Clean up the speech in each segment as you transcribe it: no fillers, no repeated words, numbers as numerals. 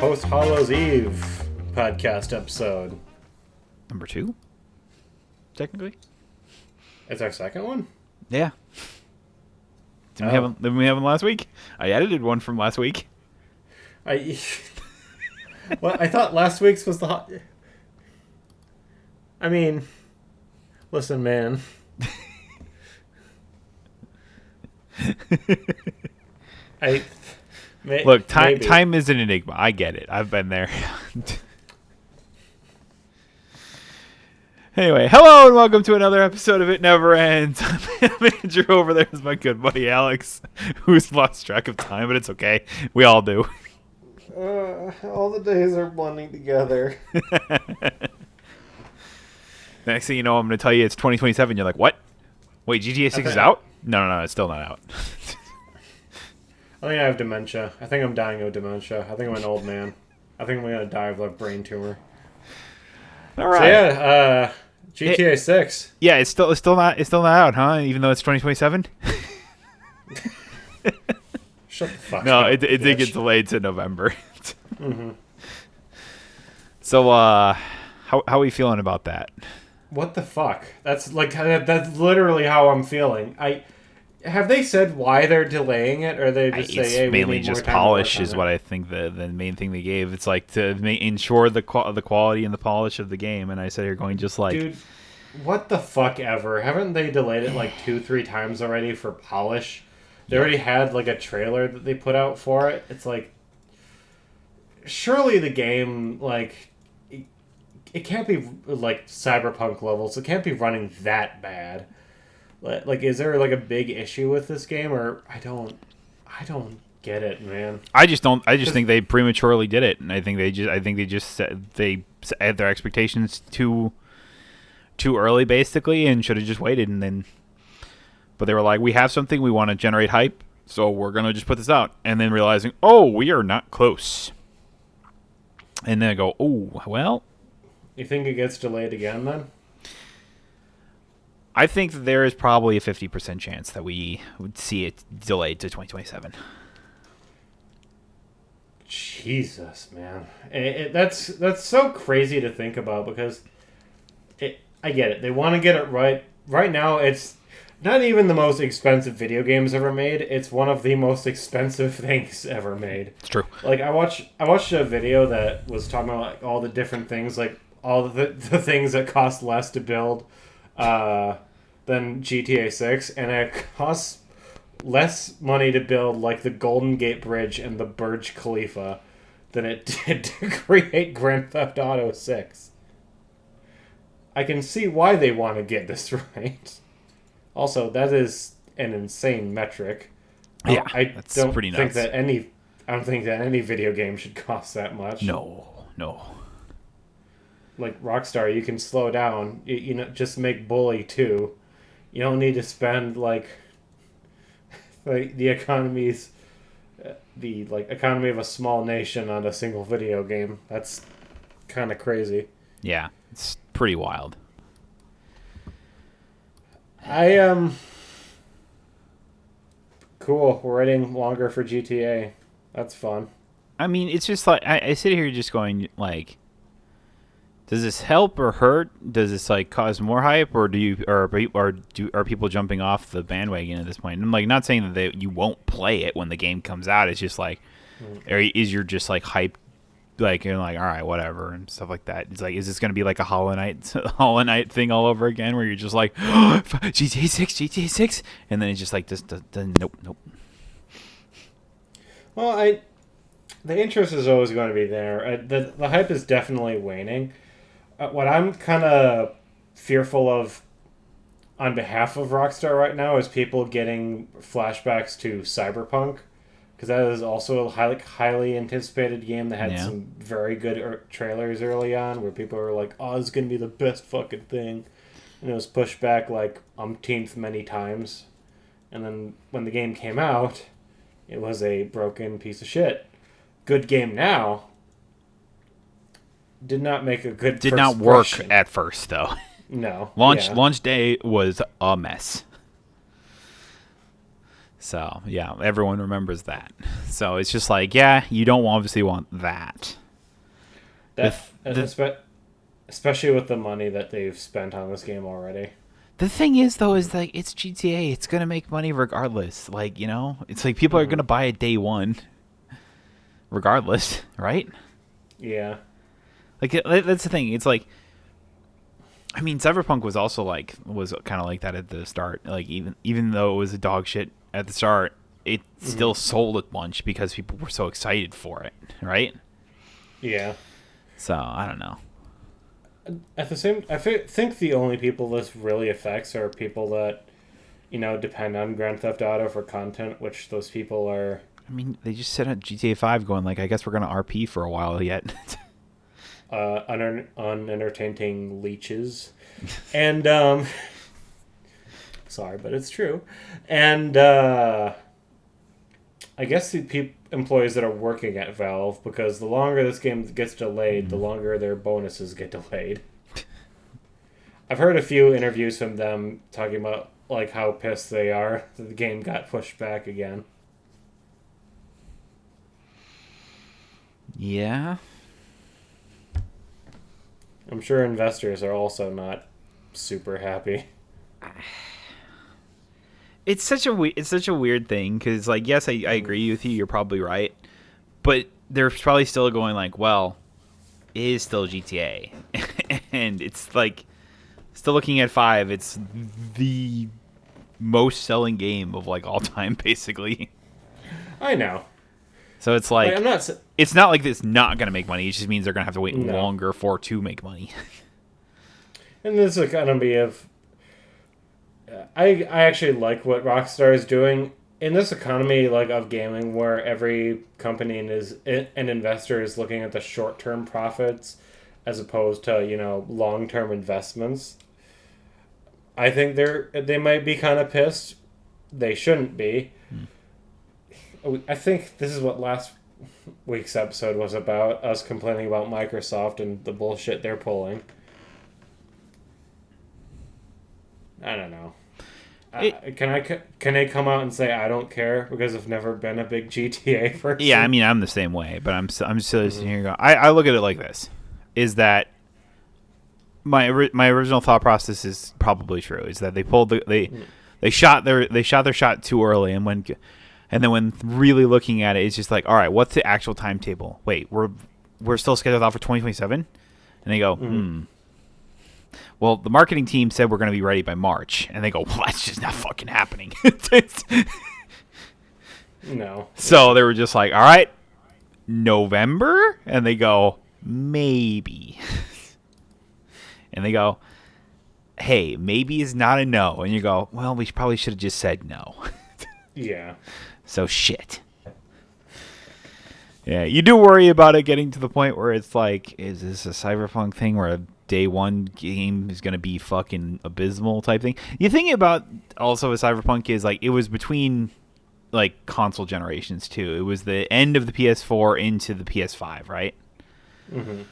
post Hallows Eve podcast episode. Number 2, technically. It's our second one? Yeah. Didn't we have them last week? I edited one from last week. Well, I thought last week's was the I mean, listen, man. Look, time is an enigma. I get it. I've been there. Anyway, hello and welcome to another episode of It Never Ends. Manager over there is my good buddy Alex, who's lost track of time, but it's okay. We all do. All the days are blending together. Next thing you know, I'm going to tell you it's 2027. You're like, what? Wait, GTA 6 is out? No, it's still not out. I think I have dementia. I think I'm dying of dementia. I think I'm an old man. I think I'm going to die of a brain tumor. All right. So yeah, GTA 6. Yeah, it's still not out, huh? Even though it's 2027. Shut the fuck no, up. it did get delayed to November. Mm-hmm. So, how are we feeling about that? What the fuck? That's literally how I'm feeling. Have they said why they're delaying it, or they just say, "Hey, mainly we need just more time polish," to work is on what it? I think the main thing they gave. It's like to ensure the quality and the polish of the game. And I said, "You're going just like, dude, what the fuck ever? Haven't they delayed it like 2-3 times already for polish? They already had like a trailer that they put out for it. It's like, surely the game it can't be like Cyberpunk levels. It can't be running that bad. Like, is there like a big issue with this game, or I don't get it, man. I just think they prematurely did it, and I think they just set their expectations too early, basically, and should have just waited. And then, but they were like, we have something, we want to generate hype, so we're gonna just put this out, and then realizing, oh, we are not close, and then I go, oh, well. You think it gets delayed again then? I think that there is probably a 50% chance that we would see it delayed to 2027. Jesus, man. That's so crazy to think about, because I get it. They want to get it right. Right now, it's not even the most expensive video games ever made. It's one of the most expensive things ever made. It's true. Like, I watched a video that was talking about like all the different things, like all the things that cost less to build than GTA 6, and it costs less money to build like the Golden Gate Bridge and the Burj Khalifa than it did to create Grand Theft Auto 6. I can see why they want to get this right. Also, that is an insane metric. Yeah, that's pretty nuts. I don't think that any video game should cost that much. No. Like Rockstar, you can slow down. You know, just make Bully 2. You don't need to spend like the economy of a small nation on a single video game. That's kind of crazy. Yeah, it's pretty wild. Cool. We're waiting longer for GTA. That's fun. I mean, it's just like I sit here just going like, does this help or hurt? Does this like cause more hype, or are people jumping off the bandwagon at this point? And I'm like, not saying that you won't play it when the game comes out. It's just like, is you're just like hyped, like you're like, all right, whatever, and stuff like that. It's like, is this going to be like a Hollow Knight thing all over again, where you're just like, oh, GTA 6, and then it's just like nope. Well, the interest is always going to be there. The hype is definitely waning. What I'm kind of fearful of on behalf of Rockstar right now is people getting flashbacks to Cyberpunk, because that is also a highly anticipated game that had some very good trailers early on, where people were like, oh, this is going to be the best fucking thing. And it was pushed back like umpteenth many times. And then when the game came out, it was a broken piece of shit. Good game now. Did not make a good Did not work at first, though. No. Launch day was a mess. So yeah, everyone remembers that. So it's just like, yeah, you don't obviously want that. Especially with the money that they've spent on this game already. The thing is, though, is like it's GTA. It's gonna make money regardless. Like, it's like people are gonna buy it day one, regardless, right? Yeah. Like that's the thing. It's like, I mean, Cyberpunk was also was kind of like that at the start. Like even though it was a dog shit at the start, it still sold a bunch because people were so excited for it, right? Yeah. So I don't know. At the same, think the only people this really affects are people that, depend on Grand Theft Auto for content, which those people are. I mean, they just set up GTA 5 going like, I guess we're gonna RP for a while yet. Unentertaining leeches, and sorry, but it's true, and I guess the employees that are working at Valve, because the longer this game gets delayed, the longer their bonuses get delayed. I've heard a few interviews from them talking about like how pissed they are that the game got pushed back again. Yeah. I'm sure investors are also not super happy. It's such a weird thing because, like, yes, I agree with you. You're probably right, but they're probably still going like, well, it is still GTA, and it's like still looking at 5. It's the most selling game of like all time, basically. I know. So it's like, I'm not. It's not like it's not going to make money. It just means they're going to have to wait longer to make money. And this is going to be I actually like what Rockstar is doing in this economy of gaming, where every company an investor is looking at the short term profits as opposed to long term investments. I think they might be kind of pissed. They shouldn't be. I think this is what last week's episode was about, us complaining about Microsoft and the bullshit they're pulling. I don't know. Can I come out and say I don't care because I've never been a big GTA person? Yeah, I mean, I'm the same way, but I'm still sitting here going, I look at it like this, is that my original thought process is probably true, is that they shot their shot too early, and then when really looking at it, it's just like, all right, what's the actual timetable? Wait, we're still scheduled out for 2027? And they go, well, the marketing team said we're going to be ready by March. And they go, well, that's just not fucking happening. No. So they were just like, all right, November? And they go, maybe. And they go, hey, maybe is not a no. And you go, well, we probably should have just said no. Yeah. So shit. Yeah, you do worry about it getting to the point where it's like, is this a Cyberpunk thing where a day one game is going to be fucking abysmal type thing? The thing about also a Cyberpunk is like it was between like console generations too. It was the end of the PS4 into the PS5, right? Mm-hmm.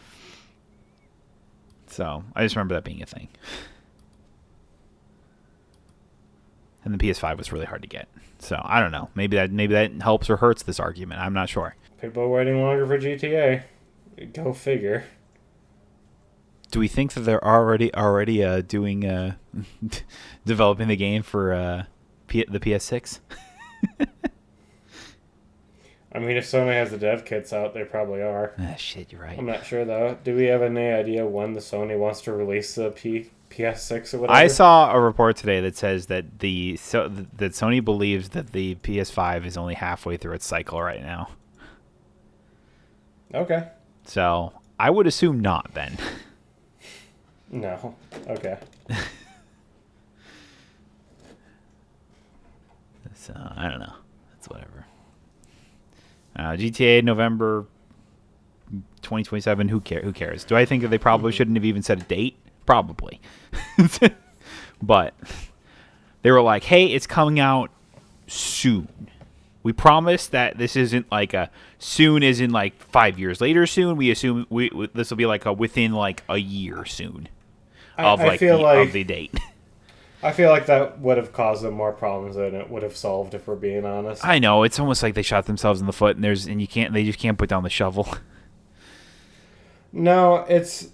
So I just remember that being a thing. And the PS5 was really hard to get. So I don't know. Maybe that helps or hurts this argument. I'm not sure. People are waiting longer for GTA. Go figure. Do we think that they're already doing developing the game for the PS6? I mean, if Sony has the dev kits out, they probably are. Ah, shit, you're right. I'm not sure though. Do we have any idea when the Sony wants to release the PS6 or whatever? I saw a report today that says that that Sony believes that the PS5 is only halfway through its cycle right now. Okay. So I would assume not then. No. Okay. So I don't know. That's whatever. GTA November 2027. Who cares? Do I think that they probably shouldn't have even set a date? Probably. But they were like, hey, it's coming out soon. We promise that this isn't like a soon as in like 5 years later soon. We assume this will be like a within like a year soon of of the date. I feel like that would have caused them more problems than it would have solved, if we're being honest. I know, it's almost like they shot themselves in the foot, and they just can't put down the shovel. No, it's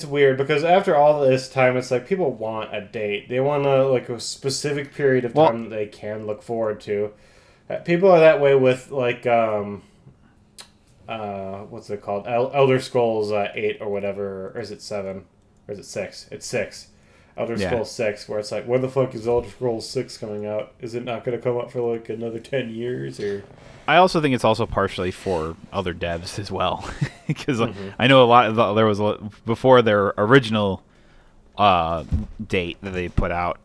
weird because after all this time, it's like people want a date. They want a specific period of time that they can look forward to. People are that way with what's it called? Elder Scrolls 8 or whatever, or is it 7? Or is it 6? It's 6. Elder Scrolls 6, where it's like, when the fuck is Elder Scrolls 6 coming out? Is it not going to come out for like another 10 years? Or I also think it's also partially for other devs as well, because I know there was before their original date that they put out,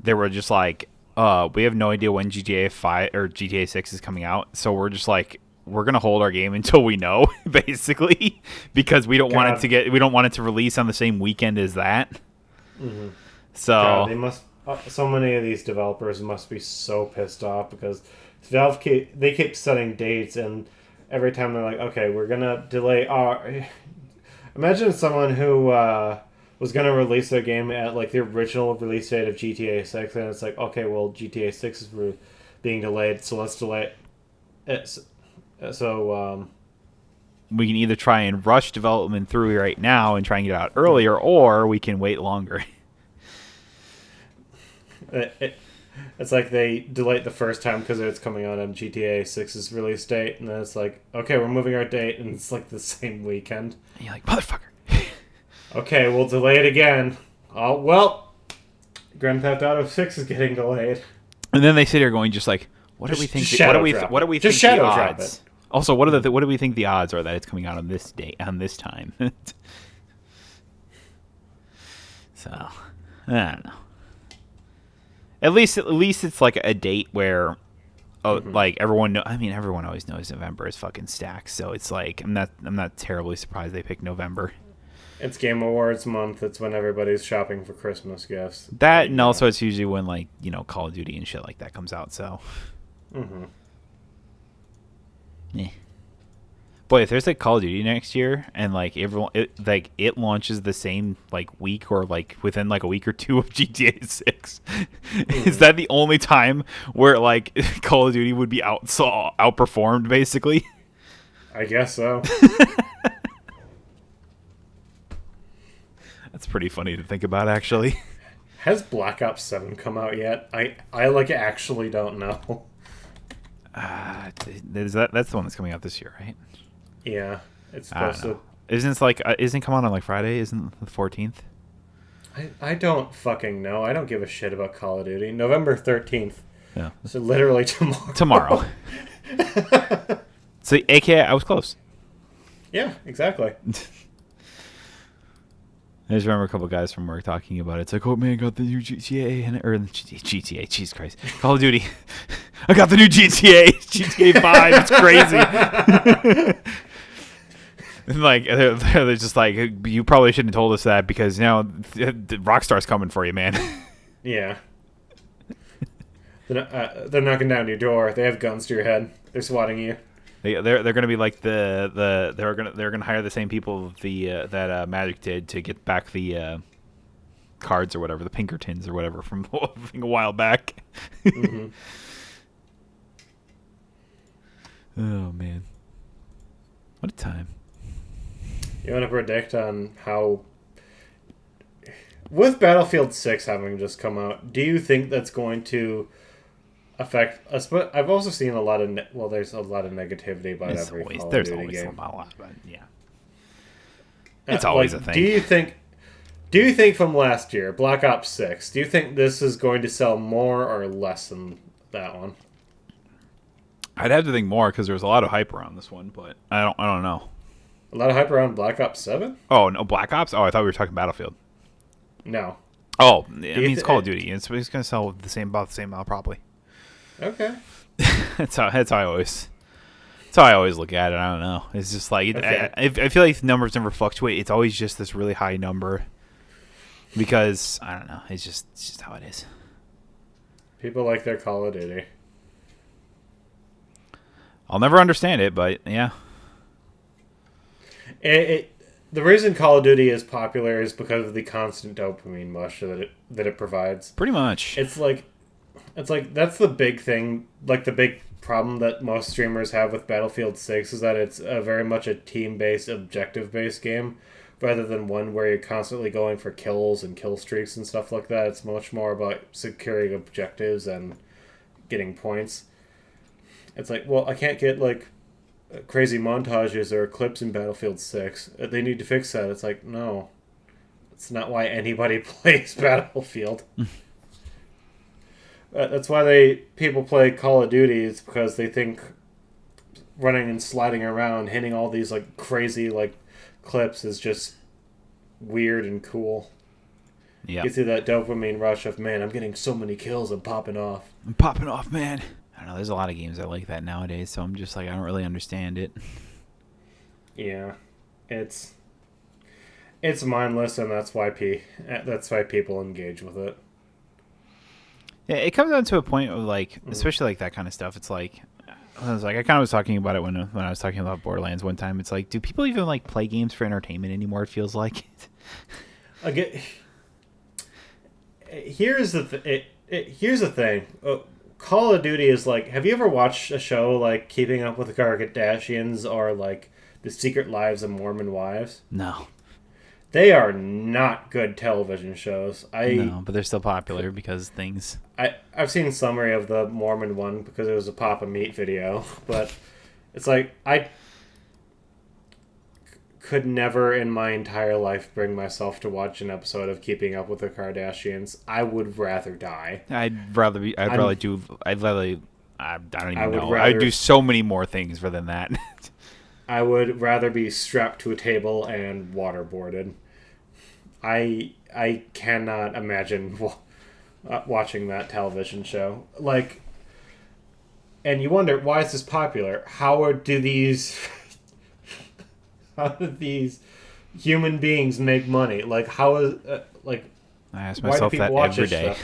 they were just like, we have no idea when GTA 5 or GTA 6 is coming out, so we're just like, we're gonna hold our game until we know, basically, because we don't want it to release on the same weekend as that. Mm-hmm. So God, they must. So many of these developers must be so pissed off because Valve keep setting dates, and every time they're like, "Okay, we're gonna delay our." Imagine someone who was gonna release their game at like the original release date of GTA 6, and it's like, "Okay, well, GTA 6 is being delayed, so let's delay it." So we can either try and rush development through right now and try and get out earlier, or we can wait longer. It's like they delayed the first time because it's coming out on GTA 6's release date, and then it's like, okay, we're moving our date, and it's like the same weekend. And you're like, motherfucker. Okay, we'll delay it again. Oh, well, Grand Theft Auto 6 is getting delayed. And then they sit here going, just like, what do we think? What do we think the odds? Also, what do we think the odds are that it's coming out on this date, on this time? So, I don't know. At least it's like a date where, like everyone everyone always knows November is fucking stacked. So it's like I'm not terribly surprised they picked November. It's Game Awards month. It's when everybody's shopping for Christmas gifts. That and also it's usually when like Call of Duty and shit like that comes out. So. Yeah. Boy, if there's like Call of Duty next year and like it launches the same like week or like within like a week or two of GTA 6, is that the only time where like Call of Duty would be outperformed basically? I guess so. That's pretty funny to think about, actually. Has Black Ops 7 come out yet? I like actually don't know. That's the one that's coming out this year, right? Yeah, it's supposed to. Isn't it come out on like Friday? Isn't the 14th? I don't fucking know. I don't give a shit about Call of Duty. November 13th. Yeah. So literally tomorrow. Tomorrow. So, AKA, I was close. Yeah, exactly. I just remember a couple guys from work talking about it. It's like, oh man, I got the new GTA or GTA. Jesus Christ, Call of Duty. I got the new GTA 5. It's crazy. And like they're just like, you probably shouldn't have told us that because now Rockstar's coming for you, man. Yeah. They're knocking down your door. They have guns to your head. They're swatting you. They're going to be like they're going to hire the same people that Magic did to get back the cards or whatever, the Pinkertons or whatever from a while back. Mm-hmm. Oh man, what a time! You want to predict on how, with Battlefield 6 having just come out, do you think that's going to affect us? But I've also seen a lot of there's a lot of negativity about every Call of Duty game. A lot, but yeah, it's always a thing. Do you think from last year, Black Ops 6, do you think this is going to sell more or less than that one? I'd have to think more because there was a lot of hype around this one, but I don't know. A lot of hype around Black Ops 7? Oh no, Black Ops. Oh, I thought we were talking Battlefield. No. Oh, I mean it's Call of Duty. It's going to sell about the same amount probably. Okay. That's how I always look at it. I don't know. It's just like okay. I feel like the numbers never fluctuate. It's always just this really high number because I don't know. It's just how it is. People like their Call of Duty. I'll never understand it, but yeah. the reason Call of Duty is popular is because of the constant dopamine rush that it provides. Pretty much. It's like that's the big thing, like the big problem that most streamers have with Battlefield 6 is that it's very much a team-based, objective-based game rather than one where you're constantly going for kills and kill streaks and stuff like that. It's much more about securing objectives and getting points. It's like, well, I can't get like crazy montages or clips in Battlefield 6. They need to fix that. It's like, no. It's not why anybody plays Battlefield. That's why people play Call of Duty. It's because they think running and sliding around, hitting all these like crazy like clips is just weird and cool. Yeah. Gets you that dopamine rush of, man, I'm getting so many kills, I'm popping off. I'm popping off, man. I don't know. There's a lot of games that like that nowadays, so I'm just like, I don't really understand it. Yeah, it's mindless, and that's why people engage with it. Yeah, it comes down to a point of like, especially like that kind of stuff. It's like, I kind of was talking about it when I was talking about Borderlands one time. It's like, do people even like play games for entertainment anymore? It feels like. Again, here's the thing. Call of Duty is like, have you ever watched a show like Keeping Up with the Kardashians or like The Secret Lives of Mormon Wives? No. They are not good television shows. No, but they're still popular because things. I've seen a summary of the Mormon one because it was a Papa Meat video, but it's like I could never in my entire life bring myself to watch an episode of Keeping Up with the Kardashians. I would rather die. I don't even know. I'd do so many more things rather than that. I would rather be strapped to a table and waterboarded. I cannot imagine watching that television show. Like, and you wonder, why is this popular? How do these human beings make money? Like, how is I ask myself that every day. Stuff?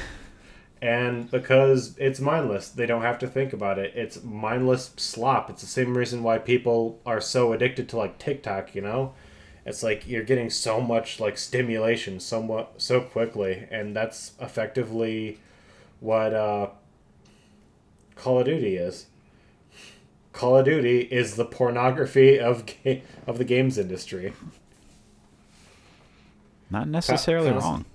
And because it's mindless, they don't have to think about it. It's mindless slop. It's the same reason why people are so addicted to like TikTok, you know? It's like you're getting so much like stimulation so quickly, and that's effectively what Call of Duty is. Call of Duty is the pornography of the games industry. Not necessarily wrong.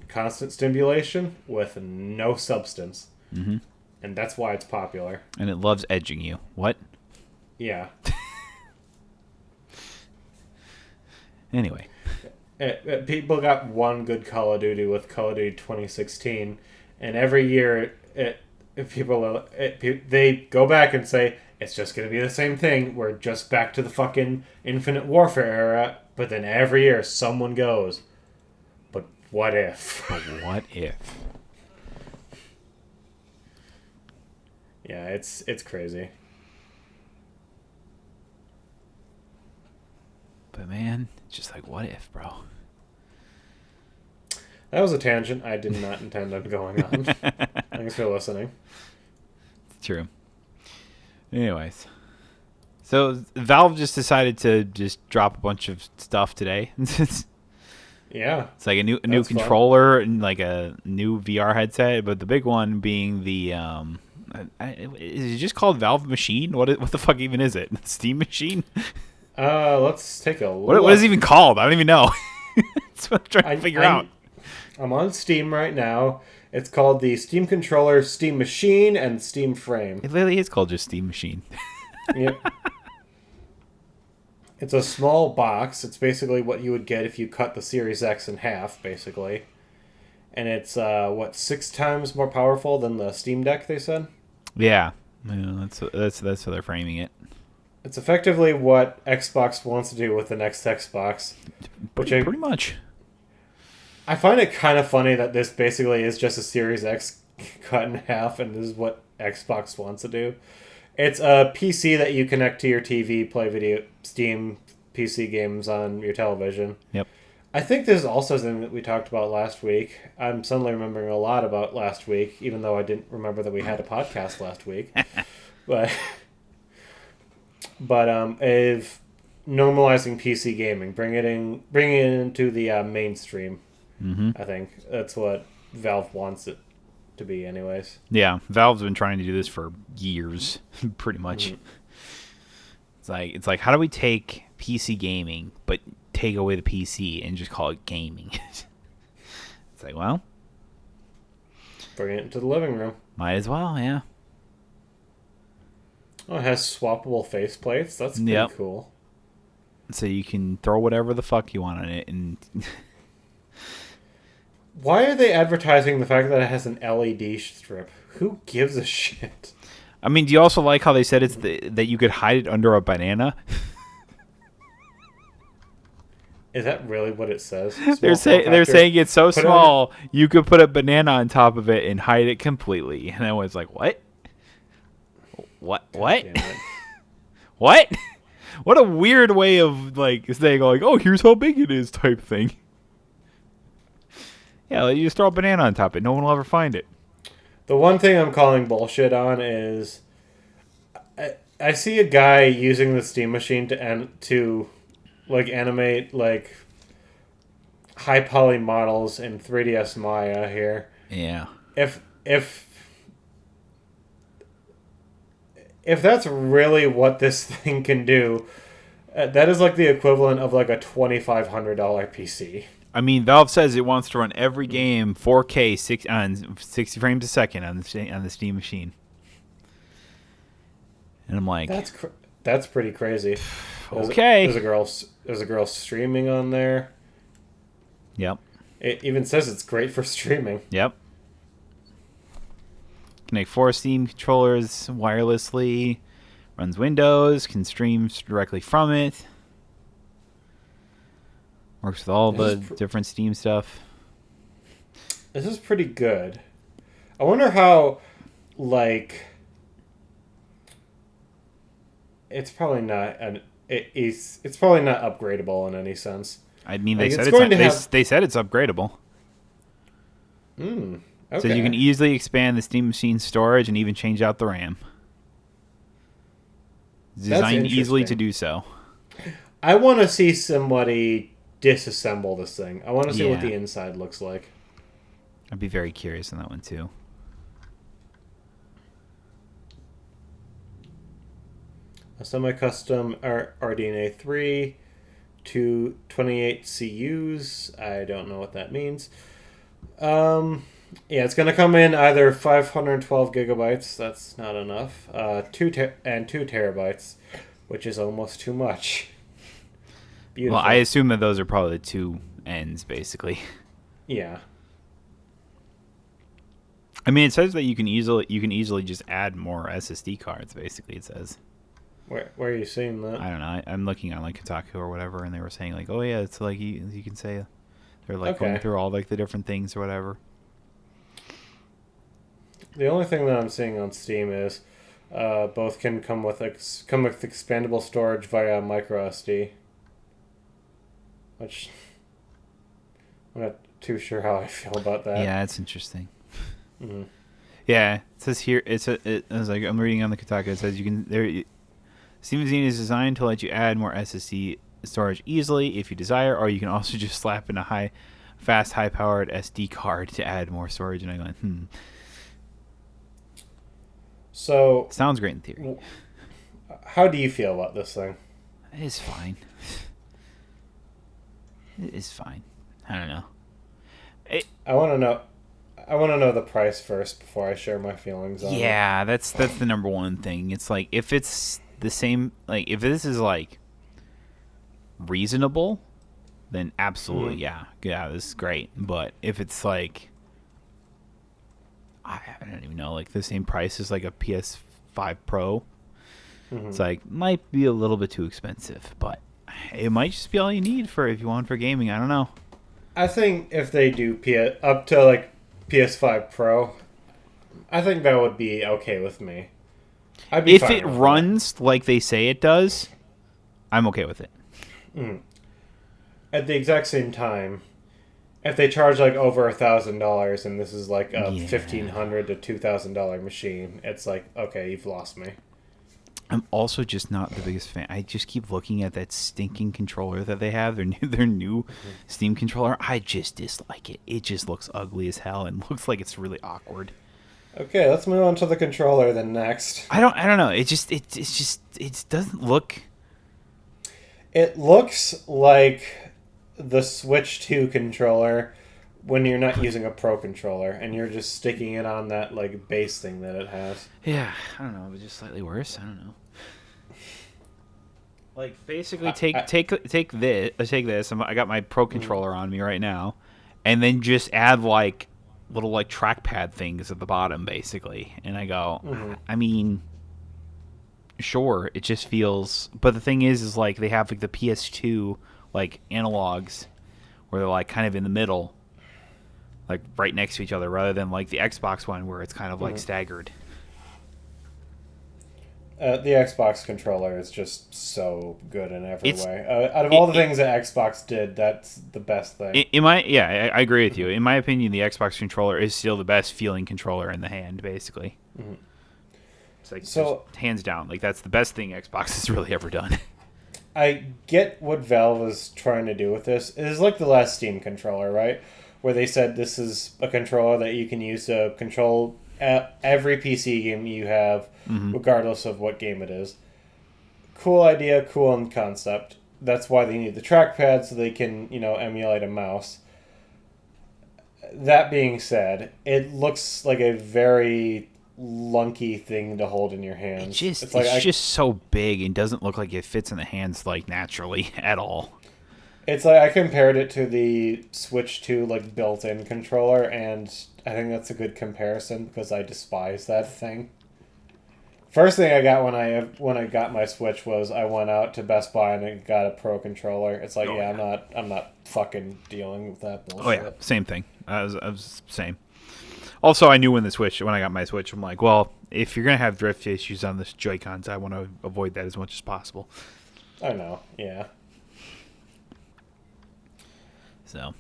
Constant stimulation with no substance. Mm-hmm. And that's why it's popular. And it loves edging you. What? Yeah. Anyway. People got one good Call of Duty with Call of Duty 2016. And every year, they go back and say, it's just going to be the same thing. We're just back to the fucking Infinite Warfare era. But then every year, someone goes, what if? But what if? Yeah, it's crazy. But man, just like, what if, bro? That was a tangent I did not intend on going on. Thanks for listening. True. Anyways. So, Valve just decided to just drop a bunch of stuff today. Yeah, it's like a new controller and like a new VR headset, but the big one being the is it just called Valve Machine? What the fuck even is it? Steam Machine? Let's take a look. What is it even called? I don't even know. That's what I'm trying to figure out. I'm on Steam right now. It's called the Steam Controller, Steam Machine, and Steam Frame. It literally is called just Steam Machine. Yep. It's a small box. It's basically what you would get if you cut the Series X in half, basically. And it's, 6 times more powerful than the Steam Deck, they said? Yeah. That's how they're framing it. It's effectively what Xbox wants to do with the next Xbox. Pretty much. I find it kind of funny that this basically is just a Series X cut in half, and this is what Xbox wants to do. It's a PC that you connect to your TV, play Steam PC games on your television. Yep. I think this is also something that we talked about last week. I'm suddenly remembering a lot about last week, even though I didn't remember that we had a podcast last week. But if normalizing PC gaming, bringing it into the mainstream. Mm-hmm. I think that's what Valve wants it to be, anyways. Yeah, Valve's been trying to do this for years, pretty much. Mm-hmm. It's like how do we take PC gaming but take away the PC and just call it gaming? It's like, well, Bring it into the living room. might as well, yeah. Oh, it has swappable faceplates. That's pretty cool. So you can throw whatever the fuck you want on it, and Why are they advertising the fact that it has an LED strip? Who gives a shit? I mean, do you also like how they said that you could hide it under a banana? Is that really what it says? They're saying it's so small you could put a banana on top of it and hide it completely. And I was like, what? What? What? What a weird way of like saying like, oh, here's how big it is type thing. Yeah, you just throw a banana on top of it. No one will ever find it. The one thing I'm calling bullshit on is I see a guy using the Steam Machine to like animate like high poly models in 3ds Maya here. Yeah. If that's really what this thing can do, that is like the equivalent of like a $2,500 PC. I mean, Valve says it wants to run every game 4K on 60 frames a second on the Steam Machine, and I'm like, that's pretty crazy. Okay. There's a girl streaming on there. Yep. It even says it's great for streaming. Yep. Connect 4 Steam controllers wirelessly. Runs Windows. Can stream directly from it. Works with all the different Steam stuff. This is pretty good. I wonder how, like, it's probably not it's probably not upgradable in any sense. I mean, they said it's upgradable. Okay. So you can easily expand the Steam Machine storage and even change out the RAM. Designed easily to do so. I want to see somebody disassemble this thing. I want to see what the inside looks like. I'd be very curious on that one too. A semi-custom RDNA 3 to 28 CUs. I don't know what that means. Yeah, it's going to come in either 512 gigabytes. That's not enough. 2 terabytes, which is almost too much. Beautiful. Well, I assume that those are probably the two ends, basically. Yeah. I mean, it says that you can easily just add more SSD cards. Basically, it says. Where are you seeing that? I don't know. I'm looking on like Kotaku or whatever, and they were saying like, oh yeah, it's like you can say they're like going through all like the different things or whatever. The only thing that I'm seeing on Steam is both can come with expandable storage via micro SD, which I'm not too sure how I feel about that. Yeah, it's interesting. Mm-hmm. Yeah, it says here it's like I'm reading on the Kotaku. It says you can Steam Machine is designed to let you add more SSD storage easily if you desire, or you can also just slap in a high-powered SD card to add more storage. And I'm going, So sounds great in theory. How do you feel about this thing? It's fine. It's fine. I don't know. I want to know the price first before I share my feelings on it. Yeah, that's the number one thing. It's like if it's the same, like if this is like reasonable, then absolutely yeah, this is great. But if it's like I don't even know, like the same price as like a PS5 Pro, it's like might be a little bit too expensive, but it might just be all you need if you want for gaming. I don't know. I think if they do up to like PS5 Pro, I think that would be okay with me. I'd be if fine it with runs like they say it does, I'm okay with it. At the exact same time, if they charge like over $1,000 and this is like a $1,500 to $2,000 machine, it's like, okay, you've lost me. I'm also just not the biggest fan. I just keep looking at that stinking controller that they have. Their new Steam controller. I just dislike it. It just looks ugly as hell and looks like it's really awkward. Okay, let's move on to the controller then next. I don't know. It doesn't look. It looks like the Switch 2 controller when you're not using a Pro controller and you're just sticking it on that like base thing that it has. Yeah, I don't know. It was just slightly worse. I don't know. Like basically, take this. I got my Pro controller on me right now, and then just add like little like trackpad things at the bottom, basically. And I go, I mean, sure, it just feels. But the thing is like they have like the PS2 like analogs, where they're like kind of in the middle, like right next to each other, rather than like the Xbox one where it's kind of like staggered. The Xbox controller is just so good in every way. Out of all the things that Xbox did, that's the best thing. I agree with you. In my opinion, the Xbox controller is still the best feeling controller in the hand, basically. It's like, so hands down, like that's the best thing Xbox has really ever done. I get what Valve is trying to do with this. It is like the last Steam controller, right? Where they said this is a controller that you can use to control every PC game you have, regardless of what game it is. Cool idea, cool concept. That's why they need the trackpad so they can, emulate a mouse. That being said, it looks like a very lunky thing to hold in your hands. It's just so big and doesn't look like it fits in the hands like naturally at all. It's like I compared it to the Switch 2 like built-in controller, and I think that's a good comparison because I despise that thing. First thing I got when I got my Switch was I went out to Best Buy and I got a Pro controller. It's like I'm not fucking dealing with that bullshit. Oh yeah, same thing. I was same. Also, I knew when I got my Switch, I'm like, well, if you're gonna have drift issues on this Joy-Cons, I want to avoid that as much as possible. I know, yeah. So,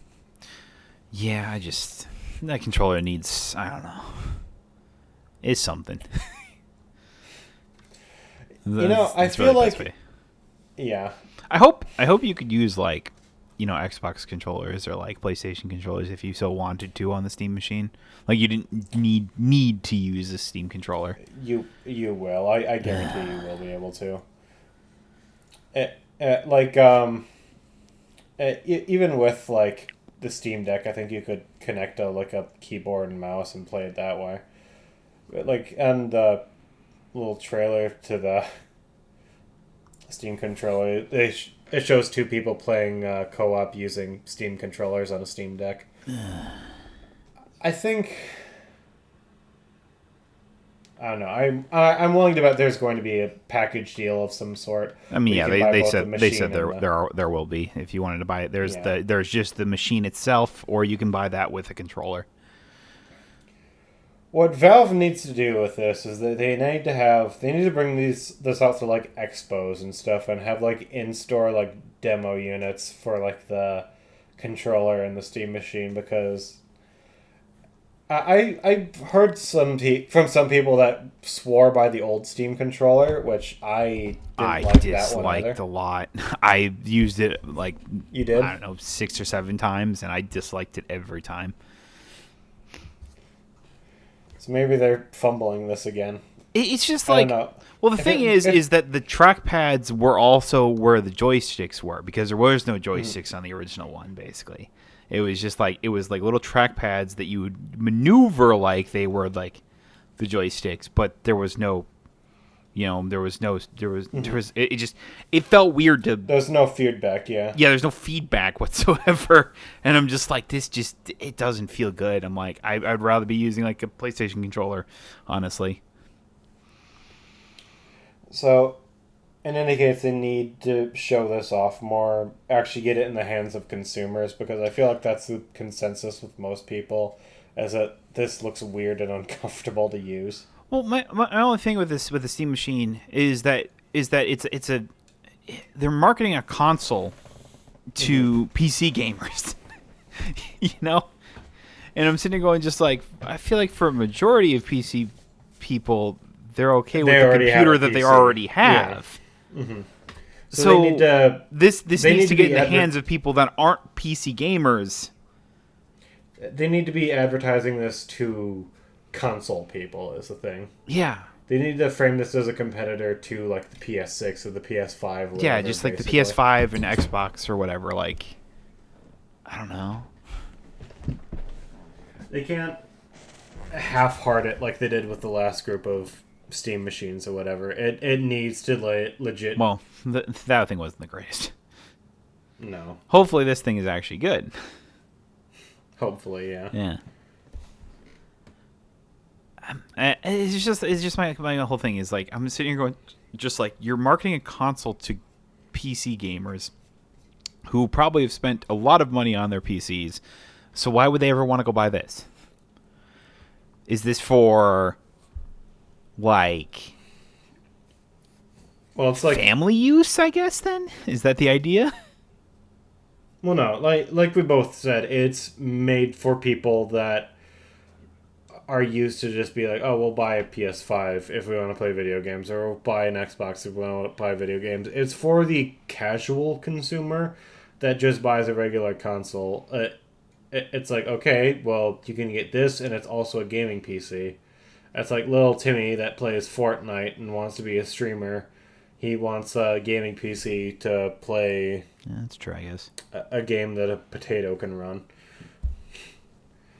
yeah, that controller needs, I don't know, is something. I feel really like, yeah. I hope you could use like, Xbox controllers or like PlayStation controllers if you so wanted to on the Steam machine. Like you didn't need to use a Steam controller. You will. I guarantee you will be able to. Even with like the Steam Deck, I think you could connect a keyboard and mouse and play it that way. Like on the little trailer to the Steam controller, it shows two people playing co-op using Steam controllers on a Steam Deck. I think. I don't know. I'm willing to bet there's going to be a package deal of some sort. I mean, yeah, they said there will be if you wanted to buy it. There's just the machine itself, or you can buy that with a controller. What Valve needs to do with this is that they need to bring this out to like expos and stuff and have like in-store like demo units for like the controller and the Steam machine, because I heard from some people that swore by the old Steam controller, which I disliked a lot. I used it like, you did? I don't know, 6 or 7 times, and I disliked it every time. So maybe they're fumbling this again. It's just like, well, the thing is that the trackpads were also where the joysticks were, because there was no joysticks on the original one, basically. It was just like, little trackpads that you would maneuver like they were like the joysticks, but there was no, it felt weird to. There's no feedback, yeah. Yeah, there's no feedback whatsoever, and I'm just like, it doesn't feel good. I'm like, I'd rather be using like a PlayStation controller, honestly. So, in any case, they need to show this off more, actually get it in the hands of consumers, because I feel like that's the consensus with most people, is that this looks weird and uncomfortable to use. Well, my only thing with the Steam machine is that they're marketing a console to PC gamers, and I'm sitting there going just like, I feel like for a majority of PC people, they're okay with They the already have computer a that they PC. already Yeah. have. Mm-hmm. So they need to. this they needs need to to get be in the hands of people that aren't PC gamers. They need to be advertising this to console people. Is the thing. Yeah. They need to frame this as a competitor to like the PS6 or the PS5. Or whatever, Yeah, just like basically. the PS5 and Xbox or whatever. Like, I don't know. They can't half-heart it like they did with the last group of Steam machines or whatever. It needs to legit. Well, that thing wasn't the greatest. No. Hopefully this thing is actually good. Hopefully, yeah. Yeah. It's just my whole thing is like I'm sitting here going, just like you're marketing a console to PC gamers who probably have spent a lot of money on their PCs. So why would they ever want to go buy this? Is this for like Well, it's like family use, I guess then? Is that the idea? well, no, like we both said, it's made for people that are used to just be like, oh, we'll buy a PS5 if we want to play video games, or we'll buy an Xbox if we want to play video games. It's for the casual consumer that just buys a regular console. It's like, okay, well, you can get this, and it's also a gaming PC. That's like little Timmy that plays Fortnite and wants to be a streamer. He wants a gaming PC to play Yeah, that's true, I guess. a game that a potato can run.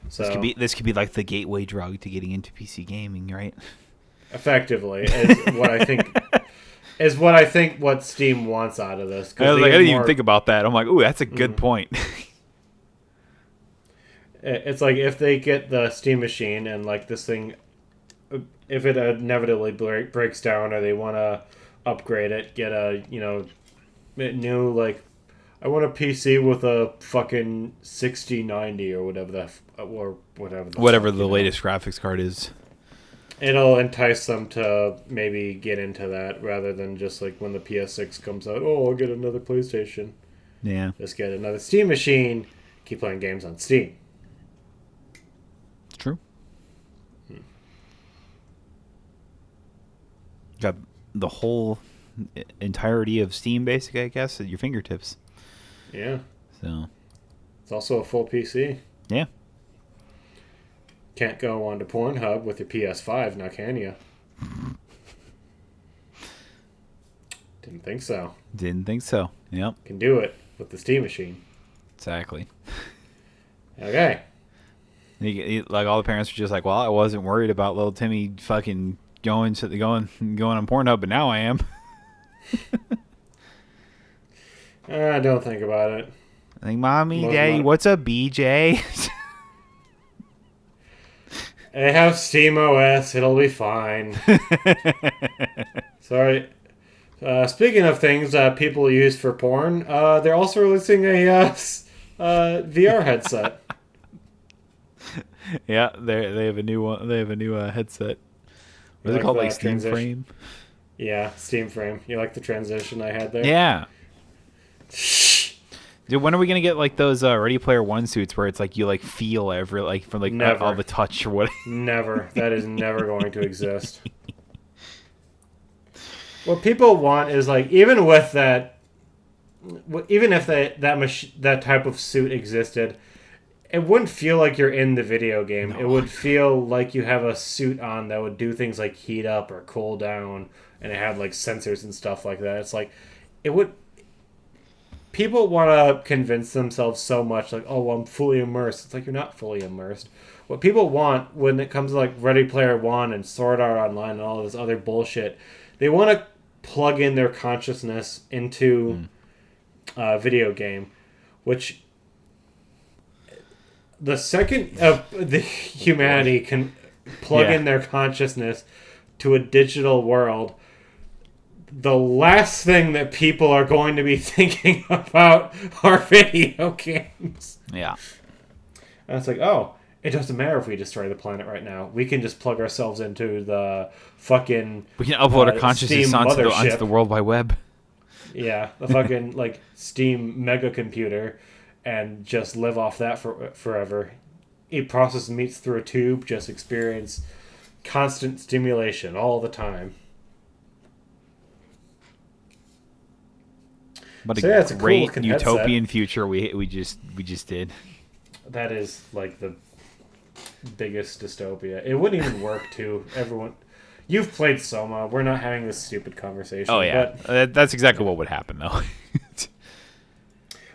So This could be like the gateway drug to getting into PC gaming, right? effectively is what I think what Steam wants out of this. I was like, I didn't even think about that. I'm like, ooh, that's a good point. It's like if they get the Steam machine and like this thing, if it inevitably breaks down or they want to upgrade it, get a new like. I want a PC with a fucking 6090 or whatever Whatever the latest graphics card is. It'll entice them to maybe get into that rather than just like when the PS6 comes out, oh, I'll get another PlayStation. Yeah. Just get another Steam machine, keep playing games on Steam. It's true. Got the whole entirety of Steam, basically, I guess, at your fingertips. Yeah. So. It's also a full PC. Yeah. Can't go onto Pornhub with your PS5 now, can you? Didn't think so. Didn't think so. Yep. Can do it with the Steam machine. Exactly. Okay. Like all the parents were just like, well, I wasn't worried about little Timmy fucking going on Pornhub, but now I am. Don't think about it. I think, Mommy, Daddy, what's a BJ? They have Steam OS. It'll be fine. Sorry. Speaking of things people use for porn, they're also releasing a VR headset. Yeah, they have a new one. They have a new headset. What's it called? Like Steam Frame? Yeah, Steam Frame. You like the transition I had there? Yeah. Dude, when are we gonna get like those Ready Player One suits where it's like you like feel from like all the touch or what? Never. That is never going to exist. What people want is like even with that, even if that type of suit existed, it wouldn't feel like you're in the video game. No. It would feel like you have a suit on that would do things like heat up or cool down, and it had like sensors and stuff like that. It's like it would. People want to convince themselves so much, like, oh, well, I'm fully immersed. It's like you're not fully immersed. What people want when it comes to like Ready Player One and Sword Art Online and all this other bullshit, they want to plug in their consciousness into a video game, which the second of the humanity can plug in their consciousness to a digital world, the last thing that people are going to be thinking about are video games. Yeah. And it's like, oh, it doesn't matter if we destroy the planet right now. We can just plug ourselves into the fucking... We can upload our consciousness onto the World Wide Web. Yeah, the fucking like Steam mega computer and just live off that forever. Eat processed meats through a tube, just experience constant stimulation all the time. But So a yeah, it's a cool great looking utopian headset. future we just did. That is like the biggest dystopia. It wouldn't even work too. Everyone, you've played Soma. We're not having this stupid conversation. Oh yeah, But that's exactly what would happen though.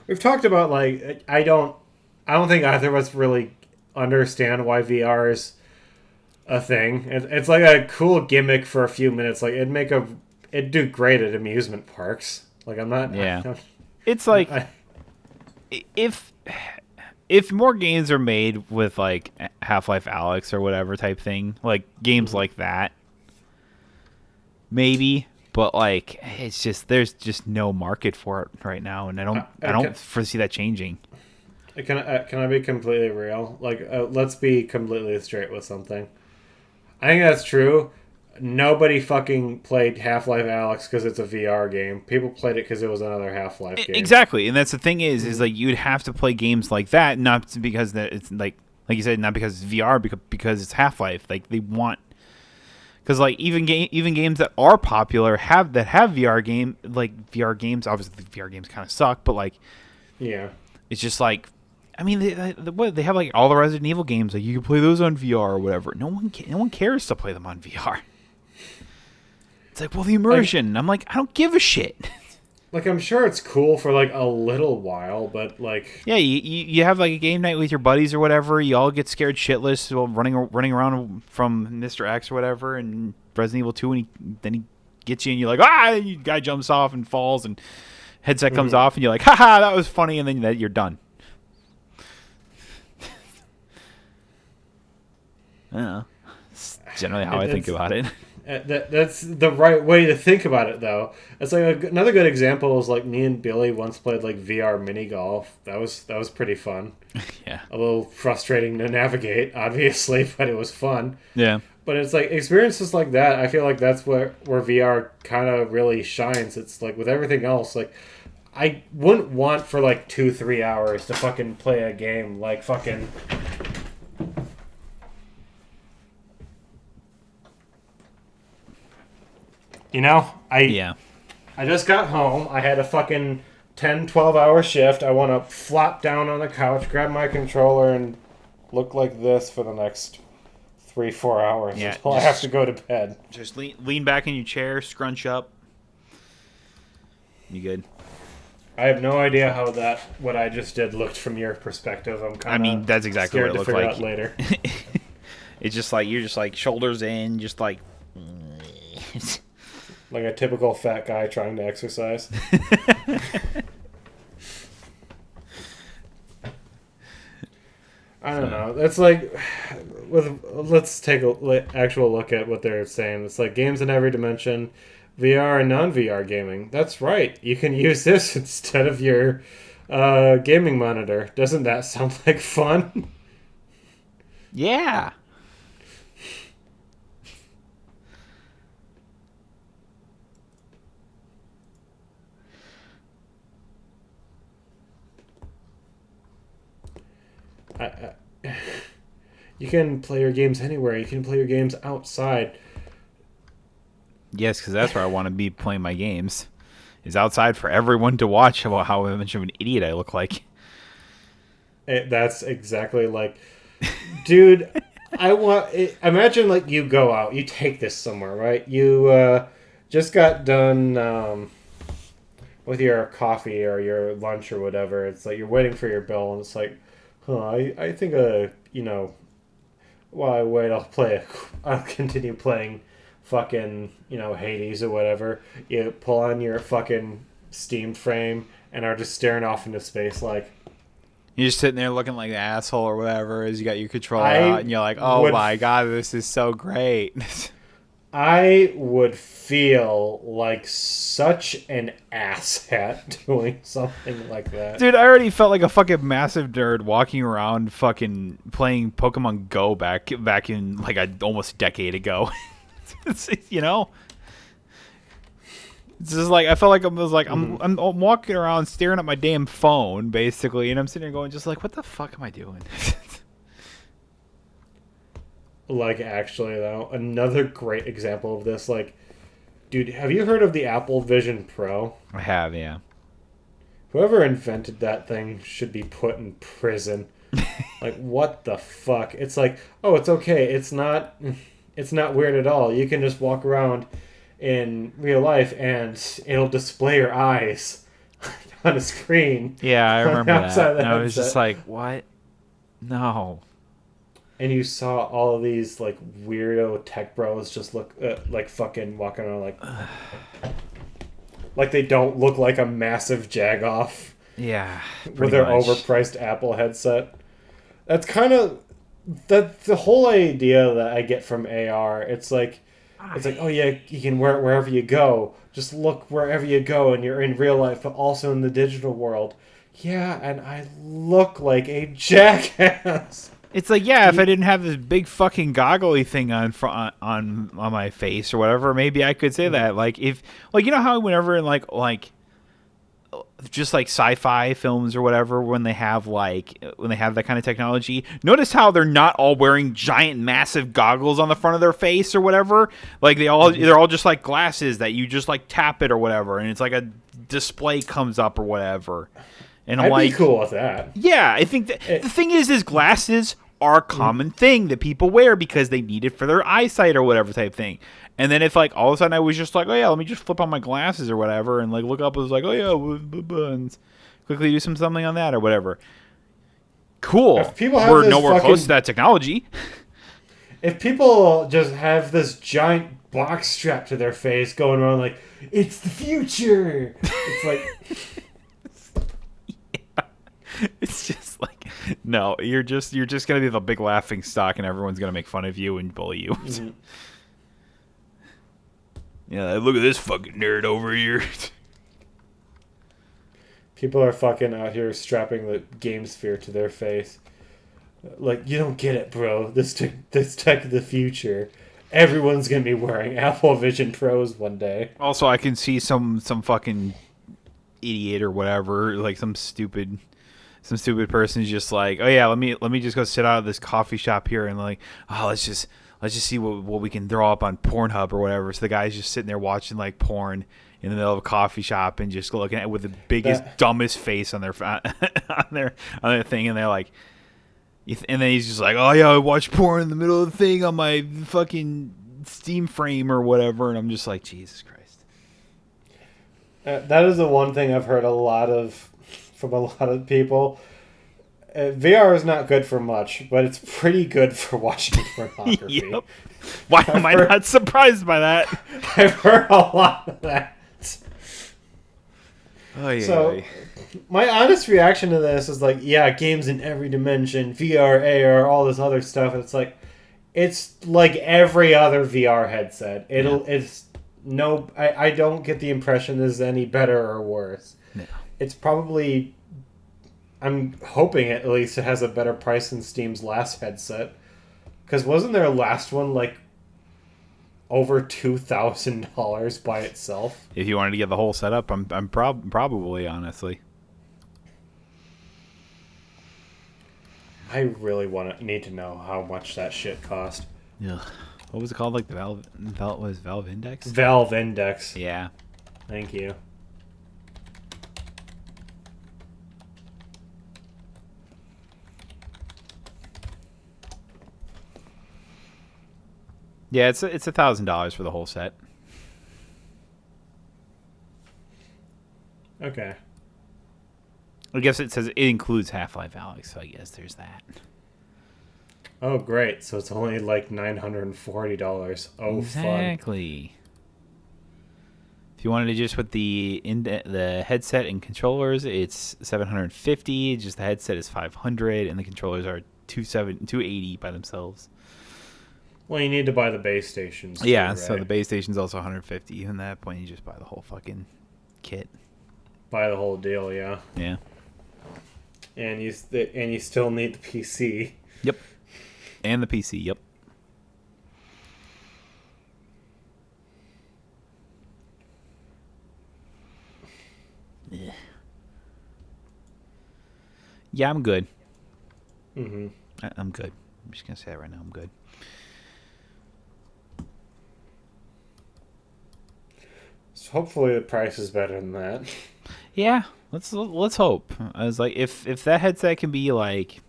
we've talked about like I don't think either of us really understand why VR is a thing. It's like a cool gimmick for a few minutes. Like it'd do great at amusement parks. Like I'm not. Yeah, it's like I, if if more games are made with like Half-Life Alyx or whatever type thing, like games like that, maybe. But like, it's just there's just no market for it right now, and I don't foresee that changing. can I be completely real? Like, let's be completely straight with something. I think that's true. Nobody fucking played Half-Life Alyx because it's a VR game. People played it because it was another Half-Life game. Exactly, and that's the thing is like you'd have to play games like that, not because that it's like you said, not because it's VR, because it's Half-Life. Like they want, because like even games that are popular have VR games. Obviously, the VR games kind of suck, but like Yeah. it's just like. I mean, they have like all the Resident Evil games. Like you can play those on VR or whatever. No one cares to play them on VR. It's like, well, the immersion. I'm like, I don't give a shit. Like, I'm sure it's cool for, like, a little while, but, like... Yeah, you have, like, a game night with your buddies or whatever. You all get scared shitless while running around from Mr. X or whatever and Resident Evil 2, and then he gets you, and you're like, ah! And the guy jumps off and falls, and headset comes off, and you're like, haha, that was funny, and then you're done. I don't know. That's generally how I think about it. That's the right way to think about it, though. It's like another good example is like me and Billy once played like VR mini golf. That was pretty fun. Yeah. A little frustrating to navigate, obviously, but it was fun. Yeah. But it's like experiences like that. I feel like that's where VR kind of really shines. It's like with everything else, like I wouldn't want for like 2-3 hours to fucking play a game like fucking. You know, I just got home. I had a fucking 10-12 hour shift. I want to flop down on the couch, grab my controller, and look like this for the next 3-4 hours until I have to go to bed. Just lean back in your chair, scrunch up. You good? I have no idea how what I just did looked from your perspective. I'm kind of. I mean, that's exactly what it looked like. Out later. It's just like you're just like shoulders in, just like. Like a typical fat guy trying to exercise. I don't know. That's like, let's take a actual look at what they're saying. It's like games in every dimension, VR and non-VR gaming. That's right. You can use this instead of your gaming monitor. Doesn't that sound like fun? Yeah. You can play your games anywhere. You can play your games outside. Yes, because that's where I want to be playing my games. Is outside for everyone to watch about how much of an idiot I look like. That's exactly like, dude. Imagine like you go out, you take this somewhere, right? You just got done with your coffee or your lunch or whatever. It's like you're waiting for your bill, and it's like, I think while I wait, I'll continue playing fucking, Hades or whatever. You pull on your fucking Steam frame and are just staring off into space like. You're just sitting there looking like an asshole or whatever as you got your controller out, and you're like, oh my god, this is so great. I would feel like such an asshat doing something like that. Dude, I already felt like a fucking massive nerd walking around fucking playing Pokemon Go back in like almost a decade ago. It's just like I felt like I'm walking around staring at my damn phone basically, and I'm sitting there going just like, what the fuck am I doing? Like, actually, though, another great example of this, like, dude, have you heard of the Apple Vision Pro? I have, yeah. Whoever invented that thing should be put in prison. Like, what the fuck? It's like, oh, it's okay. It's not weird at all. You can just walk around in real life and it'll display your eyes on a screen Yeah, I on the remember outside that. of the And I was just headset. like, what? No. And you saw all of these like weirdo tech bros just look like fucking walking around like they don't look like a massive jagoff Yeah, with pretty their much. overpriced Apple headset. That's kind of the whole idea that I get from AR. It's like, oh yeah, you can wear it wherever you go. Just look wherever you go, and you're in real life, but also in the digital world. Yeah, and I look like a jackass. It's like, yeah, if I didn't have this big fucking goggly thing on my face or whatever, maybe I could say that. Like if like you know how whenever in like just like sci-fi films or whatever when they have that kind of technology, notice how they're not all wearing giant massive goggles on the front of their face or whatever. Like they're all just like glasses that you just like tap it or whatever, and it's like a display comes up or whatever. And I'm I'd be like, cool with that. yeah, I think that the thing is glasses are a common thing that people wear because they need it for their eyesight or whatever type thing. And then if like all of a sudden I was just like, oh yeah, let me just flip on my glasses or whatever, and like look up, it was like, oh yeah, and quickly do something on that or whatever. Cool. If people have We're this nowhere close to that technology. if people just have this giant box strapped to their face going around like, it's the future. It's like, It's just like, no, you're just gonna be the big laughing stock, and everyone's gonna make fun of you and bully you. Yeah, look at this fucking nerd over here. people are fucking out here strapping the game sphere to their face. Like, you don't get it, bro. This tech of the future. Everyone's gonna be wearing Apple Vision Pros one day. Also, I can see some fucking idiot or whatever, like some stupid person's just like, oh yeah, let me just go sit out of this coffee shop here and like, oh let's just see what we can throw up on Pornhub or whatever. So the guy's just sitting there watching like porn in the middle of a coffee shop and just looking at it with the biggest dumbest face on their on their thing, and they're like, and then he's just like, oh yeah, I watch porn in the middle of the thing on my fucking Steam frame or whatever, and I'm just like, Jesus Christ. That is the one thing I've heard from a lot of people. VR is not good for much, but it's pretty good for watching pornography. Yep. Why am I not surprised by that? I've heard a lot of that. Oh yeah. So, my honest reaction to this is like, yeah, games in every dimension, VR, AR, all this other stuff. It's like every other VR headset. I don't get the impression this is any better or worse. No. It's probably, I'm hoping at least it has a better price than Steam's last headset. Because wasn't their last one like over $2,000 by itself? If you wanted to get the whole setup, I'm probably honestly. I really need to know how much that shit cost. Yeah. What was it called? Like the Valve Index? Valve Index. Yeah. Thank you. Yeah, it's $1,000 for the whole set. Okay. I guess it says it includes Half-Life Alyx, so I guess there's that. Oh, great. So it's only like $940. Oh, exactly. Fun. If you wanted to just with the headset and controllers, it's $750. Just the headset is $500, and the controllers are $280 by themselves. Well, you need to buy the base stations. Too, yeah, right? So the base station's also $150. And at that point, you just buy the whole fucking kit. Buy the whole deal, yeah. Yeah. And you still need the PC. Yep. And the PC, yep. Yeah, I'm good. Mm-hmm. I'm good. I'm just gonna say that right now. I'm good. hopefully the price is better than that. Yeah, let's hope. I was like, if that headset can be like,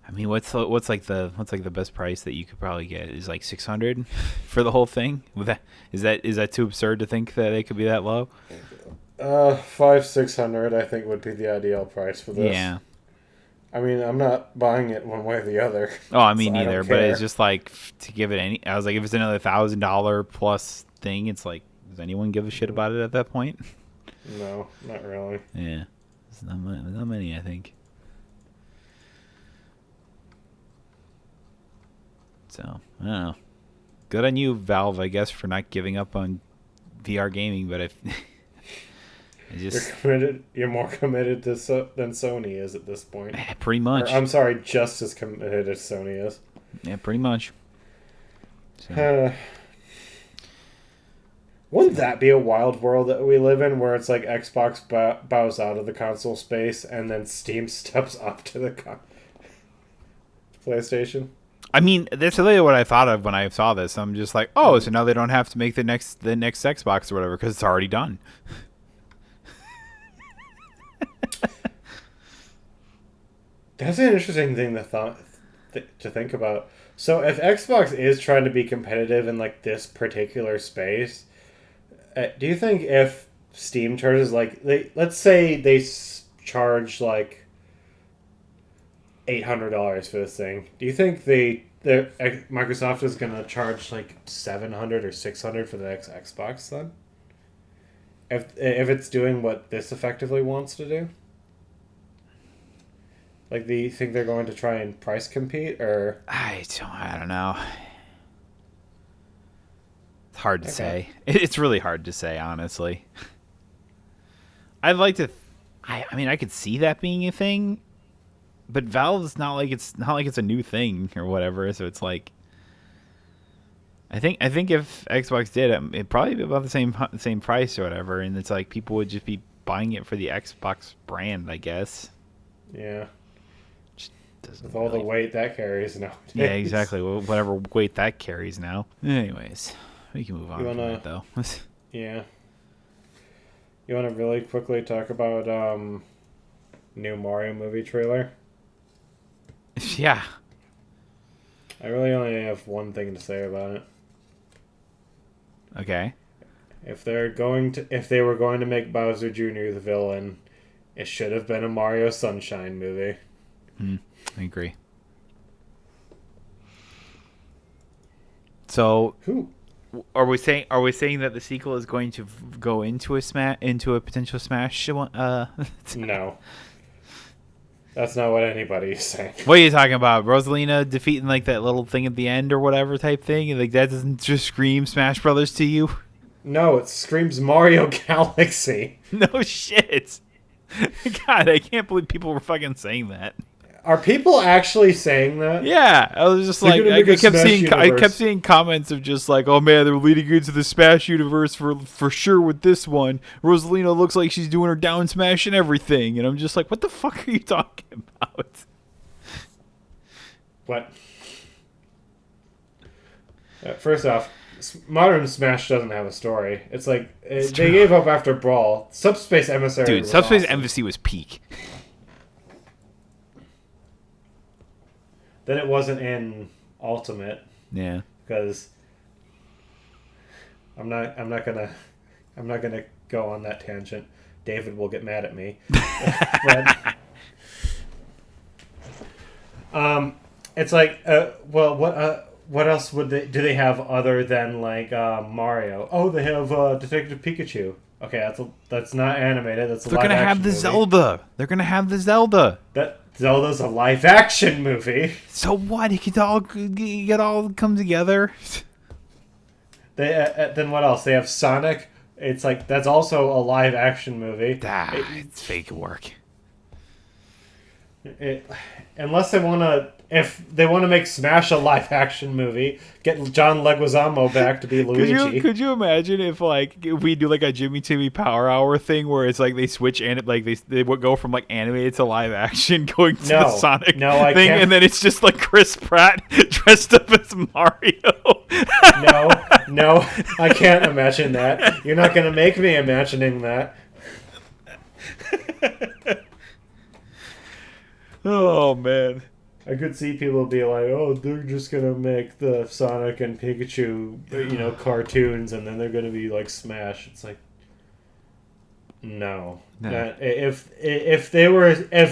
I mean, what's like the best price that you could probably get is like 600 for the whole thing. With that, is that too absurd to think that it could be that low? 500-600 I think would be the ideal price for this. Yeah. I mean, I'm not buying it one way or the other. Oh, I mean so neither. But it's just like to give it any. I was like, if it's another $1,000 plus thing, it's like, does anyone give a shit about it at that point? No, not really. Yeah, it's not many. I think. So I don't know. Good on you, Valve, I guess, for not giving up on VR gaming. But if you're more committed to than Sony is at this point. Pretty much. I'm sorry, just as committed as Sony is. Yeah, pretty much. So. Wouldn't that be a wild world that we live in, where it's like Xbox bows out of the console space and then Steam steps up to the PlayStation? I mean, that's really what I thought of when I saw this. I'm just like, oh, so now they don't have to make the next Xbox or whatever because it's already done. That's an interesting thing to think about. So if Xbox is trying to be competitive in like this particular space, do you think if Steam charges like let's say they charge like $800 for this thing, do you think Microsoft is gonna charge like $700 or $600 for the next Xbox then? If it's doing what this effectively wants to do? Like, do you think they're going to try and price compete, or? I don't know. It's hard to say. It's really hard to say, honestly. I'd like to. I mean, I could see that being a thing, but Valve's not like it's a new thing or whatever. So it's like, I think if Xbox did it, it'd probably be about the same price or whatever, and it's like people would just be buying it for the Xbox brand, I guess. Yeah. With all the weight that carries nowadays. Yeah, exactly. Whatever weight that carries now. Anyways, we can move on from that, though. Yeah. You want to really quickly talk about new Mario movie trailer? Yeah. I really only have one thing to say about it. Okay. If they were going to make Bowser Jr. the villain, it should have been a Mario Sunshine movie. I agree. So, are we saying that the sequel is going to go into a potential Smash? No, that's not what anybody's saying. What are you talking about? Rosalina defeating like that little thing at the end or whatever type thing? Like that doesn't just scream Smash Brothers to you? No, it screams Mario Galaxy. No shit. God, I can't believe people were fucking saying that. Are people actually saying that? Yeah, I was just like, I kept seeing comments of just like, oh man, they're leading into the Smash universe for sure with this one. Rosalina looks like she's doing her down smash and everything, and I'm just like, what the fuck are you talking about? What? First off, modern Smash doesn't have a story. It's like they gave up after Brawl. Subspace Emissary. Dude, Subspace Embassy was peak. Then it wasn't in Ultimate. Yeah. Because I'm not gonna go on that tangent. David will get mad at me. But, it's like, what else do they have other than like Mario? Oh, they have Detective Pikachu. Okay, that's not animated. That's a live action movie. They're gonna have the Zelda. They're gonna have the Zelda. That Zelda's a live action movie. So what? It could all come together. They then what else? They have Sonic. It's like that's also a live action movie. It's fake work. Unless they want to if they want to make Smash a live action movie, get John Leguizamo back to be Luigi. Could you imagine if like if we do like a Jimmy Timmy Power Hour thing where it's like they switch and like they would go from like animated to live action going to the Sonic thing, and then it's just like Chris Pratt dressed up as Mario. No, I can't imagine that. You're not gonna make me imagining that. Oh man. I could see people be like, "Oh, they're just gonna make the Sonic and Pikachu, cartoons, and then they're gonna be like Smash." It's like, no. If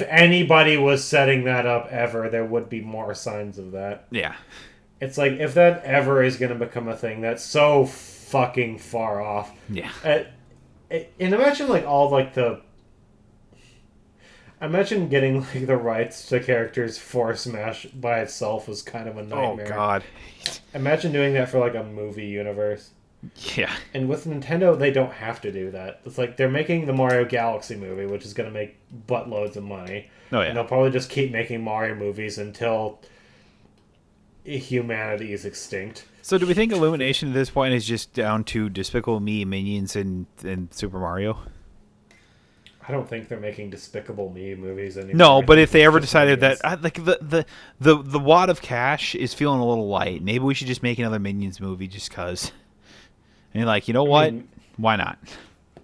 anybody was setting that up ever, there would be more signs of that. Yeah. It's like if that ever is gonna become a thing, that's so fucking far off. Yeah. And imagine like all like the. Imagine getting like the rights to characters for Smash by itself was kind of a nightmare. Oh god. Imagine doing that for like a movie universe. Yeah. And with Nintendo, they don't have to do that. It's like they're making the Mario Galaxy movie, which is going to make buttloads of money. Oh yeah. And they'll probably just keep making Mario movies until humanity is extinct. So do we think Illumination at this point is just down to Despicable Me, Minions, and Super Mario? I don't think they're making Despicable Me movies anymore. No, but if they ever decided that, like the wad of cash is feeling a little light, maybe we should just make another Minions movie just cause. And you're like, you know what? Why not?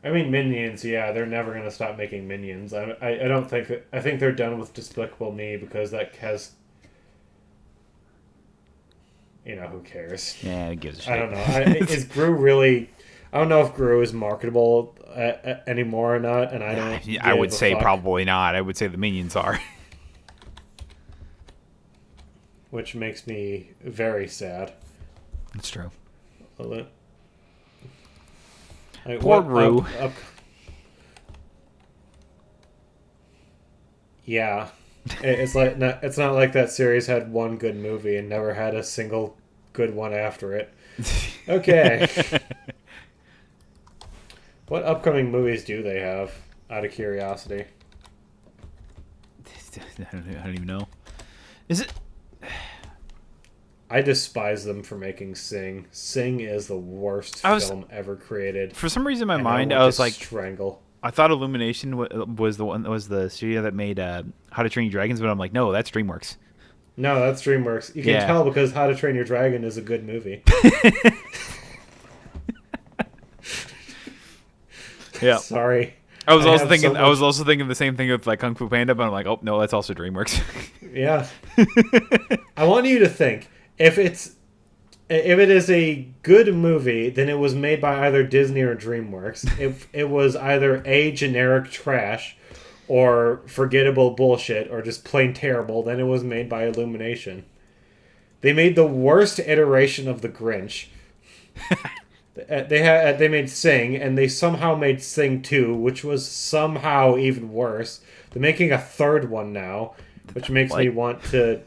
I mean, Minions. Yeah, they're never gonna stop making Minions. I don't think. I think they're done with Despicable Me because that has. Who cares? Yeah, it gives a shit. I don't know. Is Gru really? I don't know if Gru is marketable anymore or not, and I don't. I would say probably not. I would say the Minions are. Which makes me very sad. That's true. Poor Gru. Yeah, it's not like that series had one good movie and never had a single good one after it. Okay. What upcoming movies do they have, out of curiosity? I don't even know. Is it... I despise them for making Sing. Sing is the worst film ever created. For some reason in my mind, I was like... Strangle. I thought Illumination was the studio that made How to Train Your Dragons, but I'm like, no, that's DreamWorks. No, that's DreamWorks. You can tell because How to Train Your Dragon is a good movie. Yeah. Sorry. I was also thinking the same thing with like Kung Fu Panda, but I'm like, oh no, that's also DreamWorks. Yeah. I want you to think if it is a good movie, then it was made by either Disney or DreamWorks. If it was either A, generic trash, or forgettable bullshit, or just plain terrible, then it was made by Illumination. They made the worst iteration of the Grinch. They made Sing, and they somehow made Sing 2, which was somehow even worse. They're making a third one now, which makes me want to...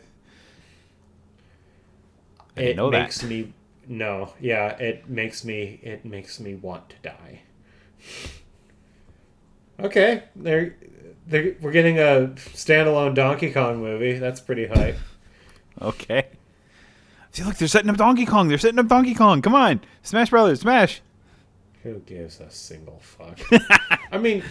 It makes me want to die. Okay, we're getting a standalone Donkey Kong movie. That's pretty hype. Okay. See, look, they're setting up Donkey Kong. Come on, Smash Brothers, smash. Who gives a single fuck? I mean,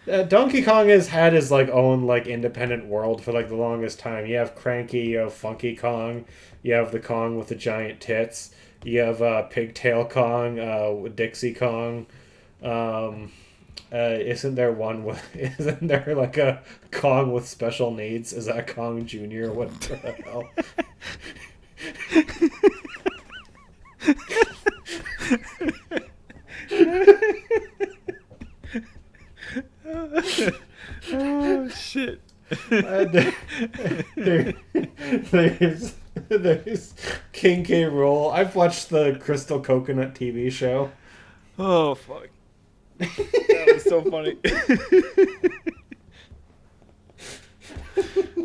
Donkey Kong has had his like own like independent world for like the longest time. You have Cranky, you have Funky Kong, you have the Kong with the giant tits, you have Pigtail Kong, with Dixie Kong. Isn't there like a Kong with special needs? Is that Kong Jr.? What the hell? Oh shit. There's King K. Rool. I've watched the Crystal Coconut TV show. Oh fuck. That was so funny.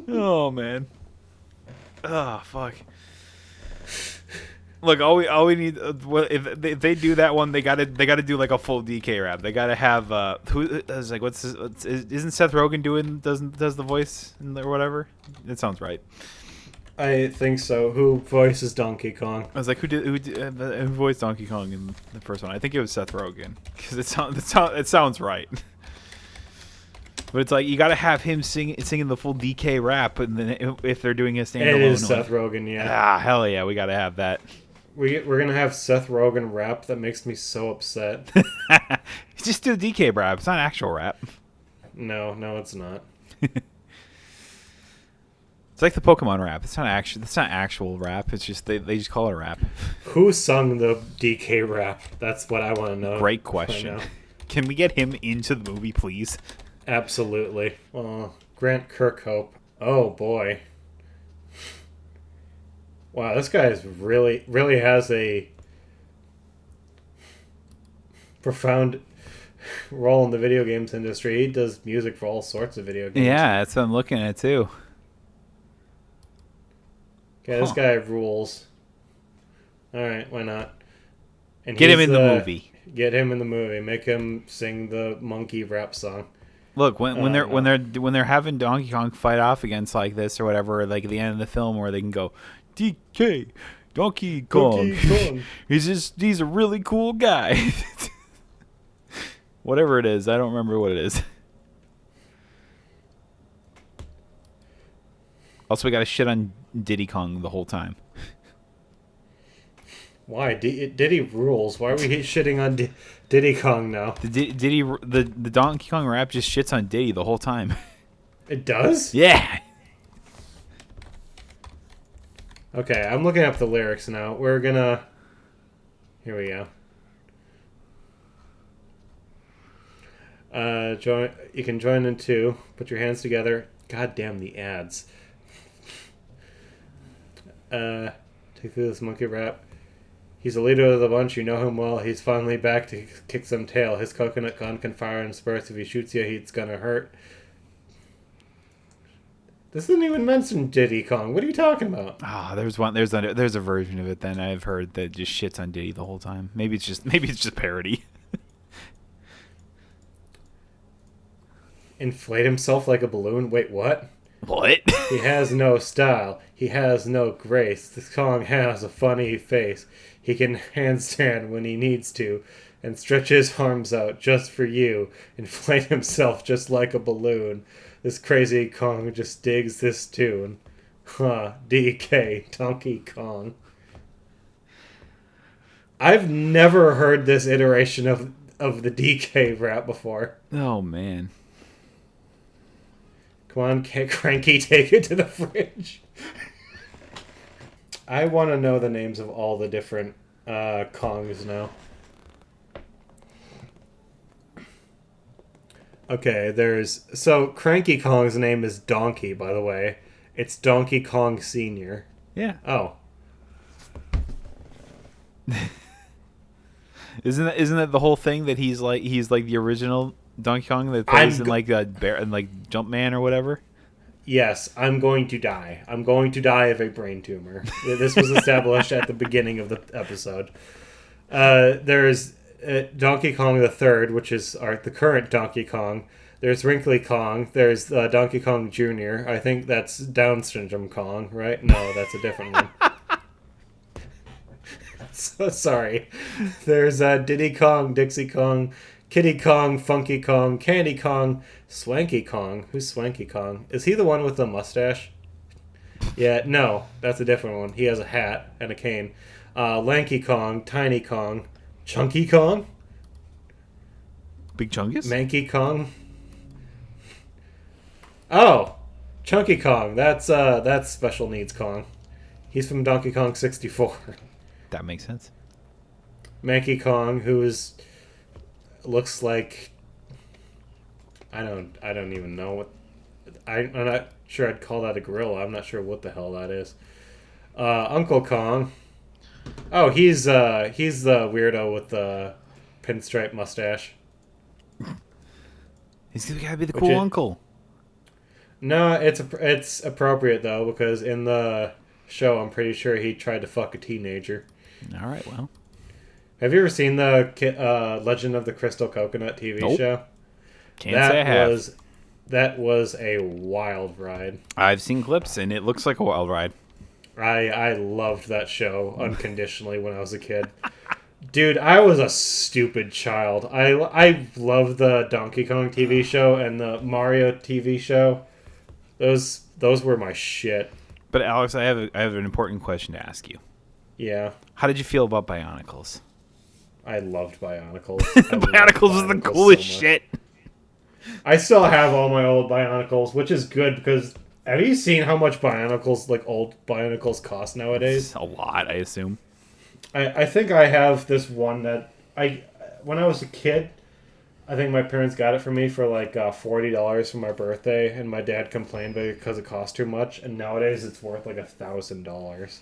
Oh man. Oh fuck. Look, all we need. If they do that one, they gotta do like a full DK rap. They gotta have who is like isn't Seth Rogen does the voice or whatever? It sounds right. I think so. Who voices Donkey Kong? I was like, who voiced Donkey Kong in the first one? I think it was Seth Rogen because it sounds right. But it's like you got to have him singing the full DK rap, and then if they're doing a standalone, It is Seth Rogen, yeah. Ah, hell yeah, we got to have that. We're gonna have Seth Rogen rap. That makes me so upset. Just do DK rap. It's not actual rap. No, it's not. It's like the Pokemon rap. It's not actual rap. It's just they just call it a rap. Who sung the DK rap? That's what I want to know. Great question. Can we get him into the movie, please? Absolutely. Grant Kirkhope. Oh boy. Wow, this guy is really has a profound role in the video games industry. He does music for all sorts of video games. Yeah, that's what I'm looking at too. Yeah, this guy rules. Alright, why not? And get him in the movie. Get him in the movie. Make him sing the monkey rap song. Look, when they're having Donkey Kong fight off against like this or whatever, like at the end of the film where they can go, DK, Donkey Kong. he's a really cool guy. Whatever it is, I don't remember what it is. Also, we got to shit on Diddy Kong the whole time. Why? Diddy rules. Why are we shitting on Diddy Kong now? The Donkey Kong rap just shits on Diddy the whole time. It does? Yeah. Okay, I'm looking up the lyrics now. We're gonna... Here we go. You can join in too. Put your hands together. God damn the ads. Take through this monkey rap. He's the leader of the bunch. You know him well. He's finally back to kick some tail. His coconut gun can fire in spurts. If he shoots you, it's gonna hurt. This doesn't even mention Diddy Kong. What are you talking about? Ah, there's a version of it then I've heard that just shits on Diddy the whole time. Maybe it's just parody. Inflate himself like a balloon? Wait, what? What? He has no style. He has no grace. This Kong has a funny face. He can handstand when he needs to and stretch his arms out just for you. Inflate himself just like a balloon. This crazy Kong just digs this tune. Huh, DK, Donkey Kong. I've never heard this iteration of the DK rap before. Oh, man. Come on, Cranky, take it to the fridge. I want to know the names of all the different Kongs now. Okay, so Cranky Kong's name is Donkey, by the way. It's Donkey Kong Sr. Yeah. Oh. Isn't that the whole thing that he's like the original Donkey Kong that plays in like a bear and like Jumpman or whatever? Yes, I'm going to die. I'm going to die of a brain tumor. This was established at the beginning of the episode. There's Donkey Kong the Third, which is the current Donkey Kong. There's Wrinkly Kong. There's Donkey Kong Jr. I think that's Down syndrome Kong, right? No, that's a different one. So sorry. There's Diddy Kong, Dixie Kong, Kitty Kong, Funky Kong, Candy Kong, Swanky Kong. Who's Swanky Kong? Is he the one with the mustache? Yeah, no, that's a different one. He has a hat and a cane. Lanky Kong, Tiny Kong, Chunky Kong, Big Chungus, Manky Kong. Oh, Chunky Kong. That's Special Needs Kong. He's from Donkey Kong 64. That makes sense. Manky Kong, looks like I don't even know what I'm not sure I'd call that a gorilla. I'm not sure what the hell that is. Uncle Kong. Oh, he's the weirdo with the pinstripe mustache. He's gotta be the cool uncle. No, it's appropriate though because in the show I'm pretty sure he tried to fuck a teenager. All right, well. Have you ever seen the Legend of the Crystal Coconut TV show? Can't say I have. That was a wild ride. I've seen clips, and it looks like a wild ride. I loved that show unconditionally when I was a kid. Dude, I was a stupid child. I loved the Donkey Kong TV show and the Mario TV show. Those were my shit. But Alex, I have an important question to ask you. Yeah. How did you feel about Bionicles? I loved Bionicles. Bionicles was the coolest shit. I still have all my old Bionicles, which is good because have you seen how much Bionicles, like old Bionicles, cost nowadays? It's a lot, I assume. I think I have this one that when I was a kid, I think my parents got it for me for like $40 for my birthday, and my dad complained because it cost too much, and nowadays it's worth like $1,000.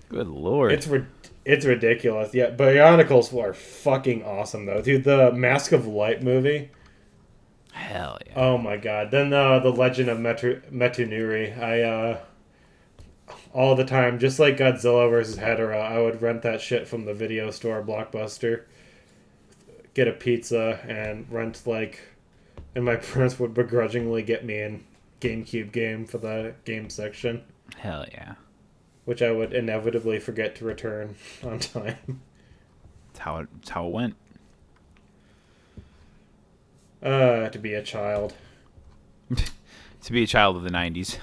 Good lord. It's ridiculous. Yeah, Bionicles are fucking awesome though, dude. The Mask of Light movie. Hell yeah. Oh my god. Then the Legend of Metunuri. I all the time, just like Godzilla versus Hedorah, I would rent that shit from the video store, Blockbuster. Get a pizza and rent and my parents would begrudgingly get me a GameCube game for the game section. Hell yeah. Which I would inevitably forget to return on time. That's how it went. To be a child. To be a child of the 90s.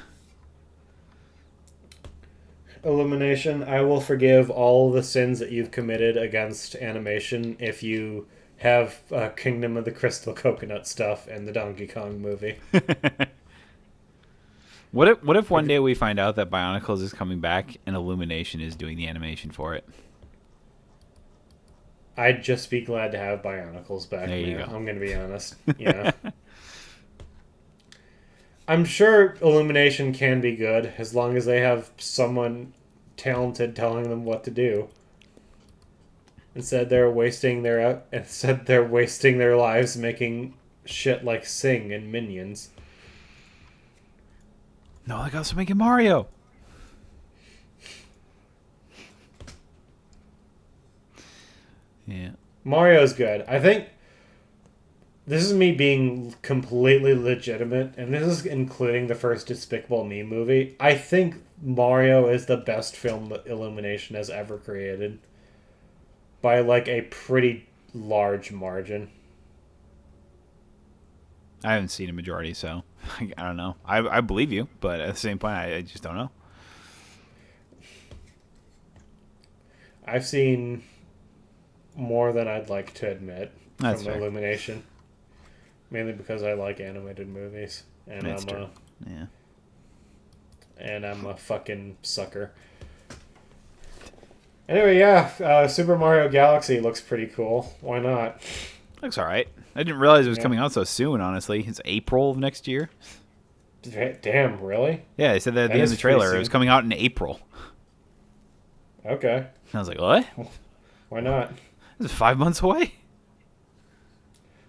Illumination, I will forgive all the sins that you've committed against animation if you have Kingdom of the Crystal Coconut stuff and the Donkey Kong movie. What if one day we find out that Bionicles is coming back and Illumination is doing the animation for it? I'd just be glad to have Bionicles back. There you man. go. I'm going to be honest. Yeah. I'm sure Illumination can be good as long as they have someone talented telling them what to do. Instead, they're wasting their lives making shit like Sing and Minions. No, like also making Mario. Yeah. Mario's good. I think this is me being completely legitimate, and this is including the first Despicable Me movie. I think Mario is the best film that Illumination has ever created. By like a pretty large margin. I haven't seen a majority, so I don't know. I believe you, but at the same point, I just don't know. I've seen more than I'd like to admit That's from fair. Illumination. Mainly because I like animated movies. And That's true. Yeah. And I'm a fucking sucker. Anyway, yeah, Super Mario Galaxy looks pretty cool. Why not? Looks alright. I didn't realize it was Yeah. coming out so soon, honestly. It's April of next year. Damn, really? Yeah, they said that at the That end of the is pretty trailer. It soon. was coming out in April. Okay. And I was like, what? Why not? This is 5 months away?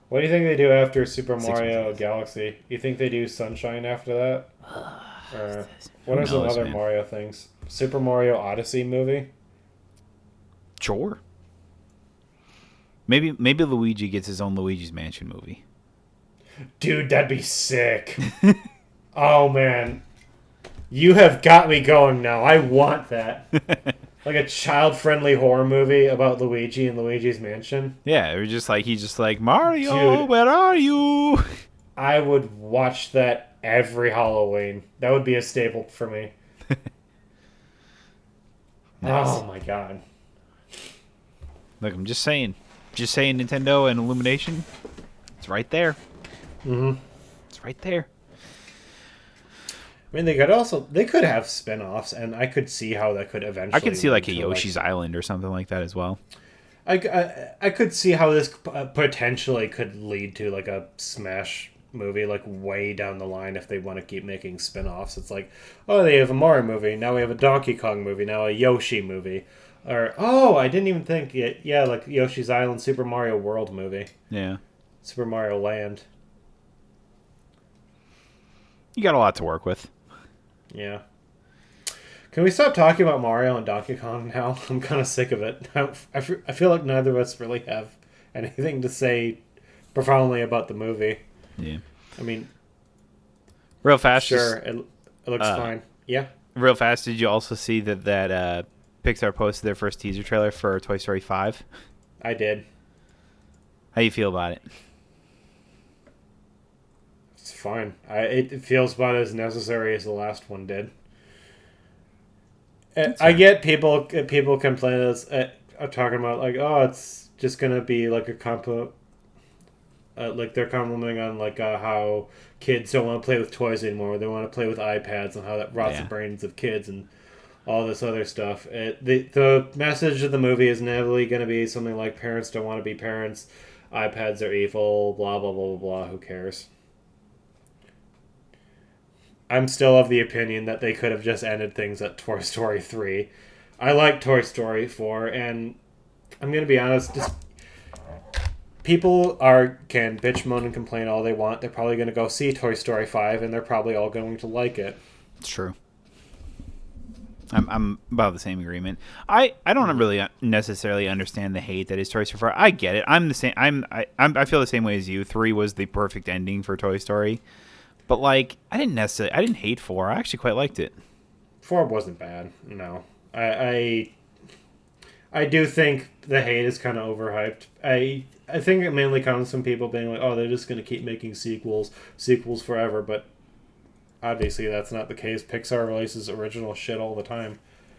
What do you think they do after Super 6 Mario months. Galaxy? You think they do Sunshine after that? Or what are some knows, other man? Mario things? Super Mario Odyssey movie? Sure. Maybe Luigi gets his own Luigi's Mansion movie. Dude, that'd be sick. Oh, man. You have got me going now. I want that. Like a child-friendly horror movie about Luigi and Luigi's Mansion. Yeah, it was just like he's just like, Mario, Dude. where are you? I would watch that every Halloween. That would be a staple for me. Nice. Oh, my God. Look, I'm just saying. Just saying Nintendo and Illumination. It's right there. Mm-hmm. It's right there. I mean, they could have spin-offs, and I could see how that could eventually. I could see like a lead to, Yoshi's Island or something like that as well. I could see how this potentially could lead to like a Smash movie, like way down the line if they want to keep making spin-offs. It's like, oh, they have a Mario movie, now we have a Donkey Kong movie, now a Yoshi movie, or oh, I didn't even think it. Yeah, like Yoshi's Island, Super Mario World movie, Yeah. Super Mario Land. You got a lot to work with. Yeah. Can we stop talking about Mario and Donkey Kong now? I'm kind of sick of it. I feel like neither of us really have anything to say profoundly about the movie. Yeah. I mean, Real fast. sure, it looks fine. Yeah. real fast, did you also see that Pixar posted their first teaser trailer for Toy Story 5? I did. How you feel about it? It's fine. It feels about as necessary as the last one did. I get people complaining are talking about like, oh, it's just gonna be like a like they're complimenting on like how kids don't want to play with toys anymore. They want to play with iPads and how that rots the brains of kids and all this other stuff. The message of the movie is inevitably going to be something like parents don't want to be parents, iPads are evil, blah blah blah blah blah. Who cares? I'm still of the opinion that they could have just ended things at Toy Story 3. I like Toy Story 4, and I'm going to be honest, just people can bitch, moan, and complain all they want. They're probably going to go see Toy Story 5, and they're probably all going to like it. It's true. I'm about the same agreement. I don't really necessarily understand the hate that is Toy Story 4. I get it. I'm the same. I feel the same way as you. 3 was the perfect ending for Toy Story. But like, I didn't hate 4. I actually quite liked it. 4 wasn't bad. No, I do think the hate is kind of overhyped. I think it mainly comes from people being like, oh, they're just going to keep making sequels forever. But obviously, that's not the case. Pixar releases original shit all the time.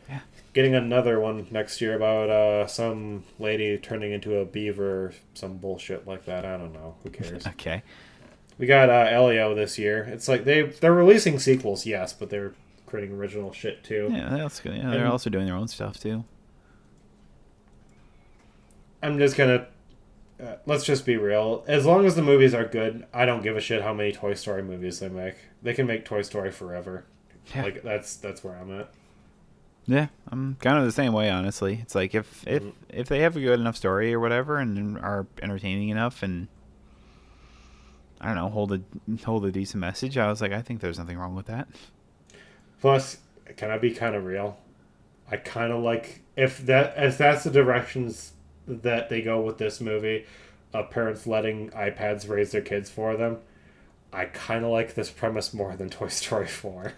Yeah. Getting another one next year about some lady turning into a beaver, some bullshit like that. I don't know. Who cares? Okay. We got Elio this year. It's like they're releasing sequels, yes, but they're creating original shit too. Yeah, that's good. Yeah, they're also doing their own stuff too. I'm just gonna let's just be real. As long as the movies are good, I don't give a shit how many Toy Story movies they make. They can make Toy Story forever. Yeah. Like that's where I'm at. Yeah, I'm kind of the same way, honestly. It's like if they have a good enough story or whatever and are entertaining enough and I don't know, hold a decent message, I was like, I think there's nothing wrong with that. Plus, can I be kind of real? I kind of like if that's the directions that they go with this movie, parents letting iPads raise their kids for them. I kind of like this premise more than Toy Story 4.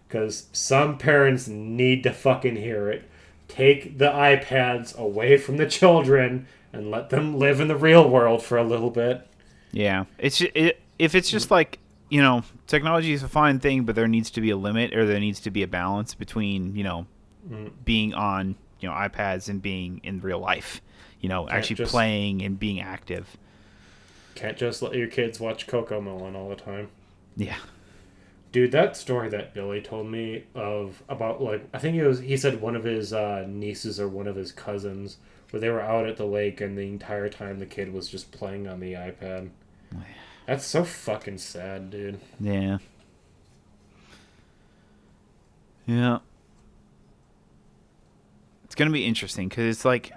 Because some parents need to fucking hear it. Take the iPads away from the children and let them live in the real world for a little bit. Yeah. If it's just like, technology is a fine thing, but there needs to be a limit or there needs to be a balance between, being on, iPads and being in real life. Actually playing and being active. Can't just let your kids watch CoComelon all the time. Yeah. Dude, that story that Billy told me about like I think he said one of his nieces or one of his cousins where they were out at the lake and the entire time the kid was just playing on the iPad. That's so fucking sad, dude. Yeah. Yeah. It's gonna be interesting because it's like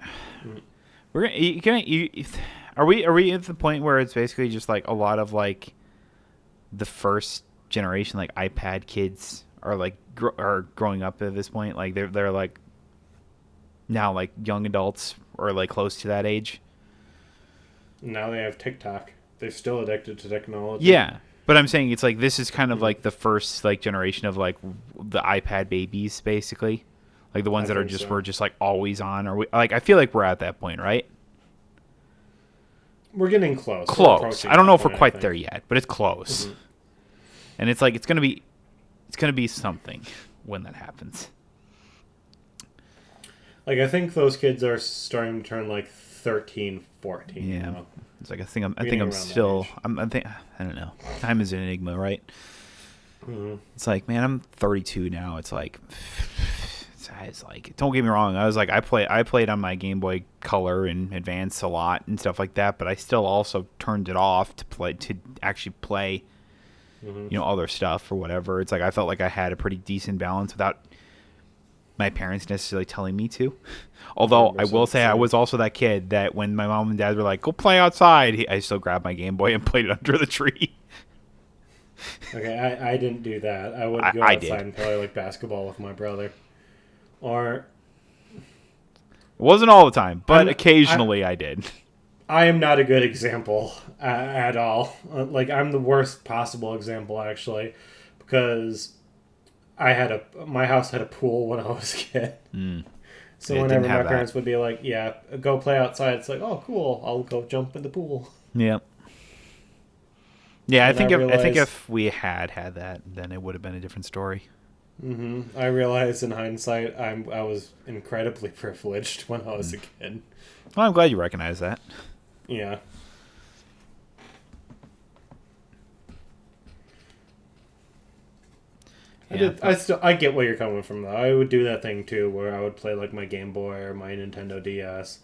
are we at the point where it's basically just like a lot of like the first generation like iPad kids are like are growing up at this point, like they're like now like young adults or like close to that age. Now they have TikTok. They're still addicted to technology. Yeah, but I'm saying it's like this is kind of like the first like generation of like the iPad babies, basically, like the ones that are just were just like always on. Or like I feel like we're at that point, right? We're getting close. I don't know if we're quite there yet, but it's close. Mm-hmm. And it's like it's gonna be something when that happens. Like I think those kids are starting to turn like 13, 14. Yeah, now. It's like I think I'm still I don't know. Time is an enigma, right? Mm-hmm. It's like, man, I'm 32 now. It's like don't get me wrong. I was like I played on my Game Boy Color and Advance a lot and stuff like that, but I still also turned it off to actually play. Mm-hmm. Other stuff or whatever. It's like I felt like I had a pretty decent balance without my parents necessarily telling me to. Although I will say I was also that kid that when my mom and dad were like, go play outside, I still grabbed my Game Boy and played it under the tree. Okay, I didn't do that. I would go outside and play like basketball with my brother. Or it wasn't all the time, but occasionally I did. I am not a good example at all. Like, I'm the worst possible example, actually, because my house had a pool when I was a kid. Mm. So It whenever didn't my have parents that. would be like, "Yeah, go play outside," it's like, "Oh, cool! I'll go jump in the pool." Yep. Yeah, And I I think realized, if we had that, then it would have been a different story. I realized in hindsight, I was incredibly privileged when I was Mm. a kid. Well, I'm glad you recognize that. Yeah, I Yeah, did. but I get where you're coming from though. I would do that thing too, where I would play like my Game Boy or my Nintendo DS,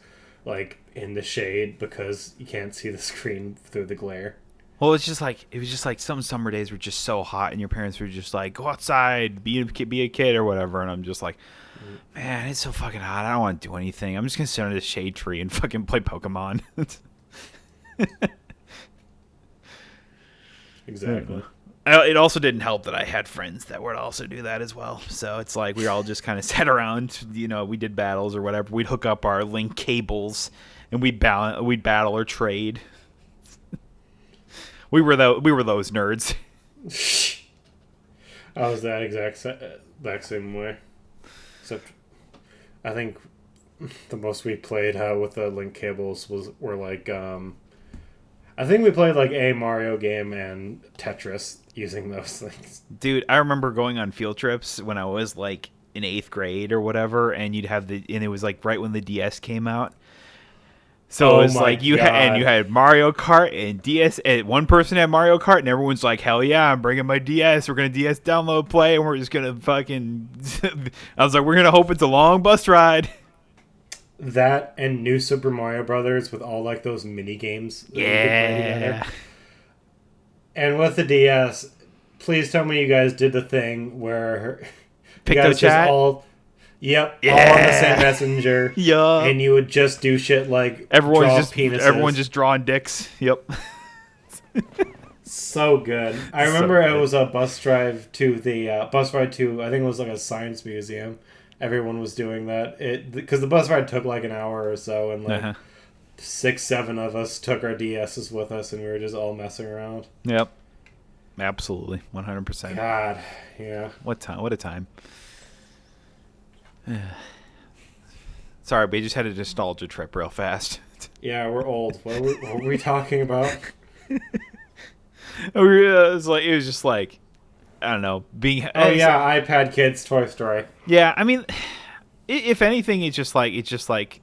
like in the shade because you can't see the screen through the glare. well, it was just like some summer days were just so hot, and your parents were just like, "Go outside, be a kid or whatever," and I'm just like, Mm, "Man, it's so fucking hot. I don't want to do anything. I'm just gonna sit under the shade tree and fucking play Pokemon." exactly. It also didn't help that I had friends that would also do that as well. So it's like we all just kind of sat around, we did battles or whatever. We'd hook up our link cables and we'd battle or trade. We were those nerds. I was that exact same way. Except I think the most we played with the link cables were like I think we played like a Mario game and Tetris using those things. Dude, I remember going on field trips when I was like in 8th grade or whatever, and and it was like right when the DS came out. So it Oh was my like you god. had Mario Kart and DS, and one person had Mario Kart, and everyone's like, "Hell yeah, I'm bringing my DS. We're gonna DS download play, and we're just gonna fucking." I was like, "We're gonna hope it's a long bus ride." That and New Super Mario Brothers with all like those mini games that you could play together. Yeah, And with the DS, please tell me you guys did the thing where you Picto guys just Chat. all on the same Yeah, messenger, yup. and you would just do shit like draw Everyone's penises. just drawing dicks. Yep. So good. I So remember it good. was a bus drive to the bus ride to I think it was like a science museum. Everyone was doing that. It because the bus ride took like an hour or so, and like Uh-huh. 6, 7 of us took our DSs with us, and we were just all messing around. Yep. Absolutely. 100%. God, yeah. What time? What a time. Sorry, but you just had a nostalgia trip real fast. Yeah, we're old. What were we talking about? It was just like, I don't know, being. Oh yeah, iPad Kids Toy Story. Yeah, I mean, if anything, it's just like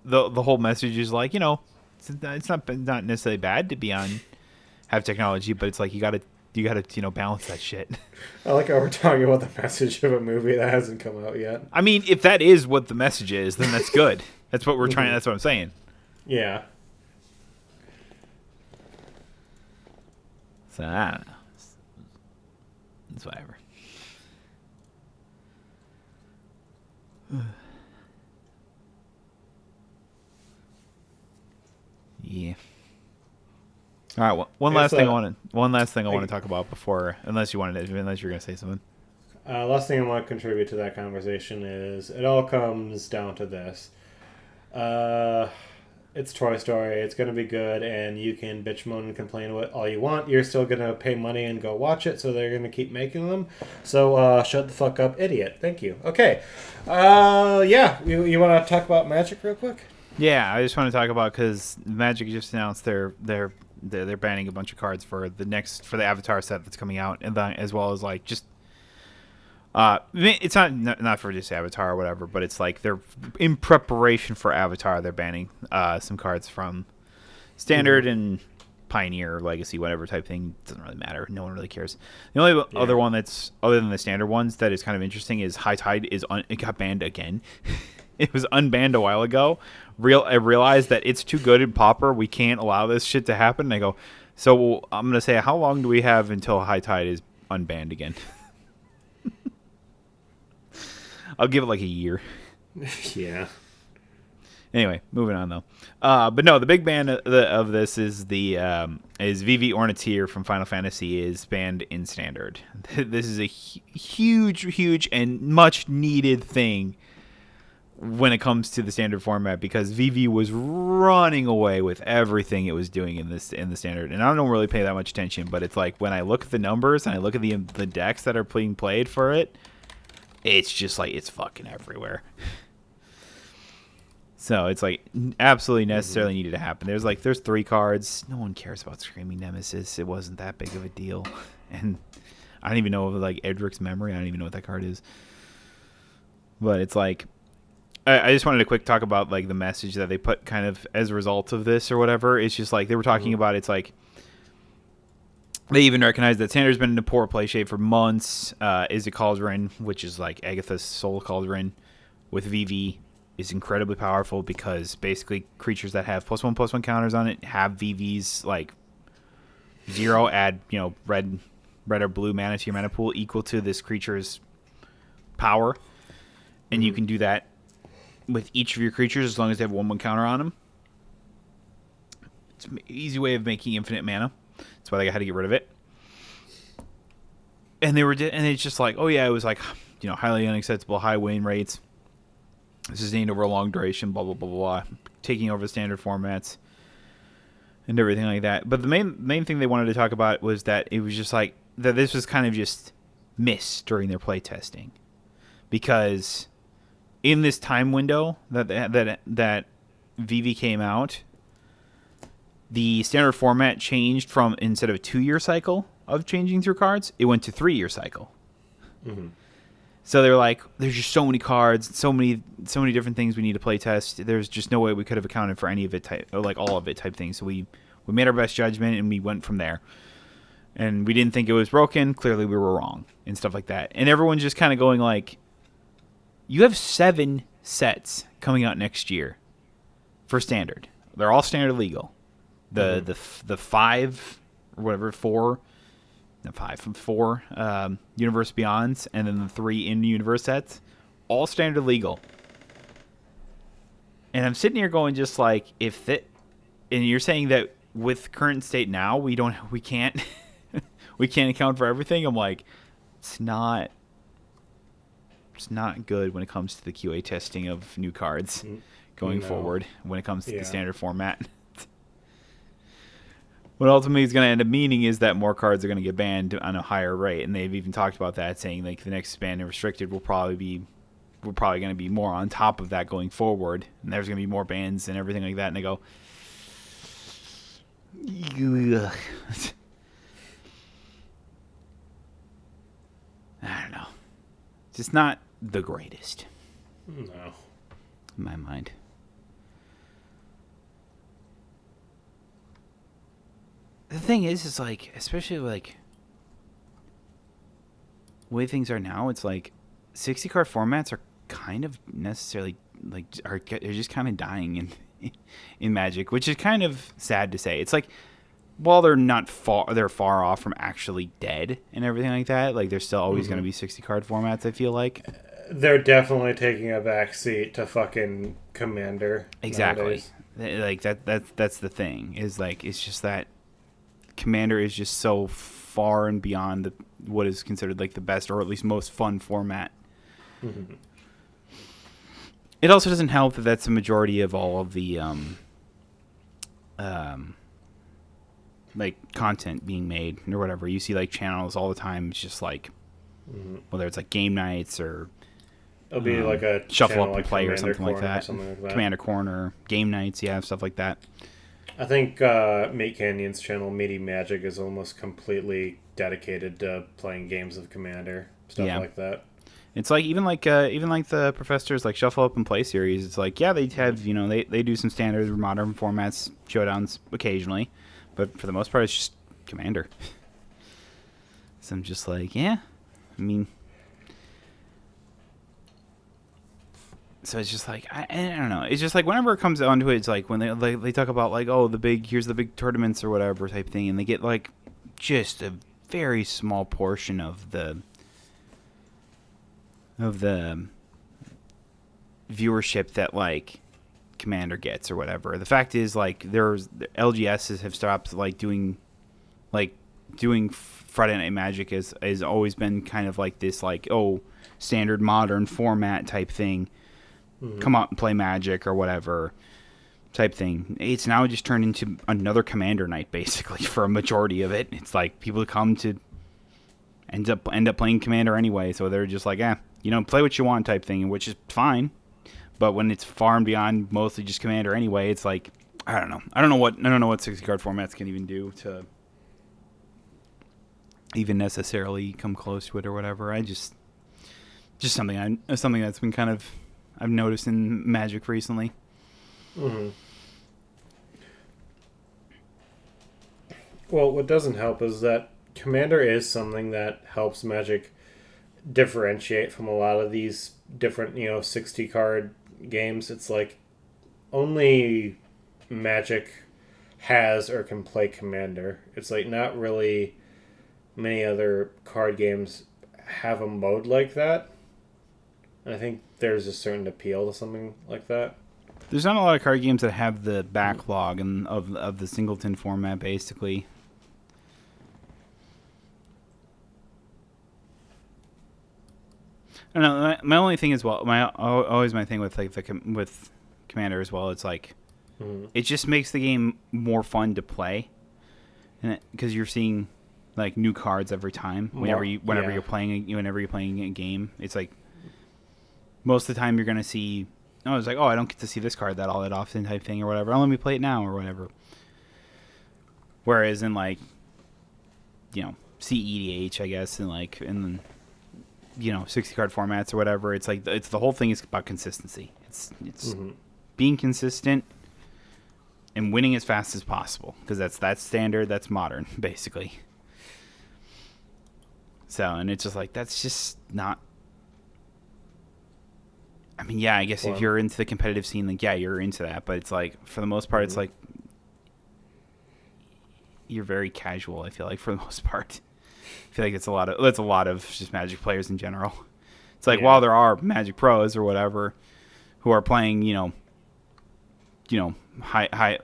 the whole message is like, it's not necessarily bad to be on have technology, but it's like you gotta balance that shit. I like how we're talking about the message of a movie that hasn't come out yet. I mean, if that is what the message is, then that's good. That's what we're trying. Mhm. That's what I'm saying. Yeah. So I don't know. It's whatever. Yeah. All right. One I last guess thing one last thing I want I, to talk about unless you're gonna say something. last thing I want to contribute to that conversation is it all comes down to this. Uh, it's Toy Story. It's going to be good, and you can bitch, moan, and complain what all you want. You're still going to pay money and go watch it, so they're going to keep making them. So shut the fuck up, idiot. Thank you. Okay. Yeah. You want to talk about Magic real quick? Yeah, I just want to talk about because Magic just announced they're banning a bunch of cards for the Avatar set that's coming out, and as well as like just it's not for just Avatar or whatever, but it's like they're in preparation for Avatar. They're banning some cards from Standard and Pioneer, Legacy, whatever type thing. Doesn't really matter. No one really cares. The only other one that's other than the standard ones that is kind of interesting is High Tide it got banned again. It was unbanned a while ago. I realized that it's too good in Pauper. We can't allow this shit to happen. And I go, so I'm gonna say, how long do we have until High Tide is unbanned again? I'll give it like a year. Yeah. Anyway, moving on though. But no, the big ban of this is VV Orniteer from Final Fantasy is banned in Standard. This is a huge and much needed thing when it comes to the standard format, because VV was running away with everything it was doing in the standard. And I don't really pay that much attention, but it's like when I look at the numbers and I look at the decks that are being played for it, it's just like it's fucking everywhere. So it's like absolutely necessarily needed to happen. There's 3 cards. No one cares about Screaming Nemesis. It wasn't that big of a deal. And I don't even know of like Edric's Memory. I don't even know what that card is. But it's like I just wanted to quick talk about like the message that they put kind of as a result of this or whatever. It's just like they were talking about. It's like they even recognize that Sander's been in a poor play shape for months. Is a Cauldron, which is like Agatha's Soul Cauldron with VV, is incredibly powerful because basically creatures that have +1/+1 counters on it have VVs like 0, add red or blue mana to your mana pool equal to this creature's power, and you can do that with each of your creatures as long as they have 1/1 counter on them. It's an easy way of making infinite mana. That's why they had to get rid of it. And it's just like, oh yeah, it was like, highly unacceptable, high win rates, sustained over a long duration, blah blah blah blah, taking over standard formats and everything like that. But the main thing they wanted to talk about was that it was just like that this was kind of just missed during their play testing, because in this time window that VV came out, the standard format changed from, instead of a 2-year cycle of changing through cards, it went to 3-year cycle. Mm-hmm. So they were like, there's just so many cards, so many different things we need to play test. There's just no way we could have accounted for any of it, or like all of it type thing. So we made our best judgment and we went from there. And we didn't think it was broken. Clearly we were wrong and stuff like that. And everyone's just kind of going like, you have 7 sets coming out next year for standard. They're all standard legal. The 5 or whatever, 4 Universe Beyonds, and then the 3 in-universe sets, all standard legal. And I'm sitting here going just like, and you're saying that with current state now, we can't we can't account for everything. I'm like, it's not good when it comes to the QA testing of new cards going forward when it comes to the standard format. What ultimately is going to end up meaning is that more cards are going to get banned on a higher rate, and they've even talked about that, saying like the next ban and restricted will probably going to be more on top of that going forward, and there's going to be more bans and everything like that. And they go, I don't know, it's just not the greatest. No, in my mind. The thing is like, especially like the way things are now, it's like 60 card formats are kind of necessarily like they're just kind of dying in Magic, which is kind of sad to say. It's like, while they're far off from actually dead and everything like that, like there's still always going to be 60 card formats, I feel like. They're definitely taking a backseat to fucking Commander. Exactly. Nowadays. Like that's the thing, is like, it's just that Commander is just so far and beyond what is considered like the best, or at least most fun format. Mm-hmm. It also doesn't help that that's the majority of all of the like content being made or whatever. You see like channels all the time. It's just like whether it's like game nights or it'll be like a shuffle up and like play or Commander something like that. Commander Corner, game nights, stuff like that. I think Meat Canyon's channel, Meaty Magic, is almost completely dedicated to playing games of Commander, stuff like that. It's like even like the Professor's like Shuffle Up and Play series. It's like, yeah, they have they do some standard modern formats, showdowns occasionally, but for the most part, it's just Commander. So I'm just like, yeah, I mean. So it's just like, I don't know. It's just like whenever it comes down to it, it's like when they talk about like, oh, here's the big tournaments or whatever type thing, and they get like just a very small portion of the viewership that like Commander gets or whatever. The fact is, like, there's LGSs have stopped like doing Friday Night Magic has always been kind of like this like, oh, standard modern format type thing. come out and play Magic or whatever type thing. It's now just turned into another Commander night basically for a majority of it. It's like people come to end up playing Commander anyway, so they're just like, play what you want type thing, which is fine. But when it's far and beyond mostly just Commander anyway, it's like I don't know what 60 card formats can even do to even necessarily come close to it or whatever. I just something that's been kind of I've noticed in Magic recently. Mm-hmm. Well, what doesn't help is that Commander is something that helps Magic differentiate from a lot of these different, 60 card games. It's like only Magic has or can play Commander. It's like not really many other card games have a mode like that. And I think there's a certain appeal to something like that. There's not a lot of card games that have the backlog of the singleton format, basically. I don't know. My only thing is, always my thing with with Commander as well. It's like it just makes the game more fun to play, and because you're seeing like new cards every time whenever you're playing a game. It's like most of the time you're gonna see. Oh, it's like, I don't get to see this card all that often type thing or whatever. Let me play it now or whatever. Whereas in like, CEDH, I guess, and like in 60 card formats or whatever, it's like the whole thing is about consistency. It's being consistent and winning as fast as possible because that's standard, that's modern basically. So, and it's just like that's just not. I mean, yeah, I guess if you're into the competitive scene, like, yeah, you're into that. But it's like, for the most part, it's like you're very casual. I feel like for the most part, I feel like that's a lot of just Magic players in general. It's like while there are Magic pros or whatever who are playing, high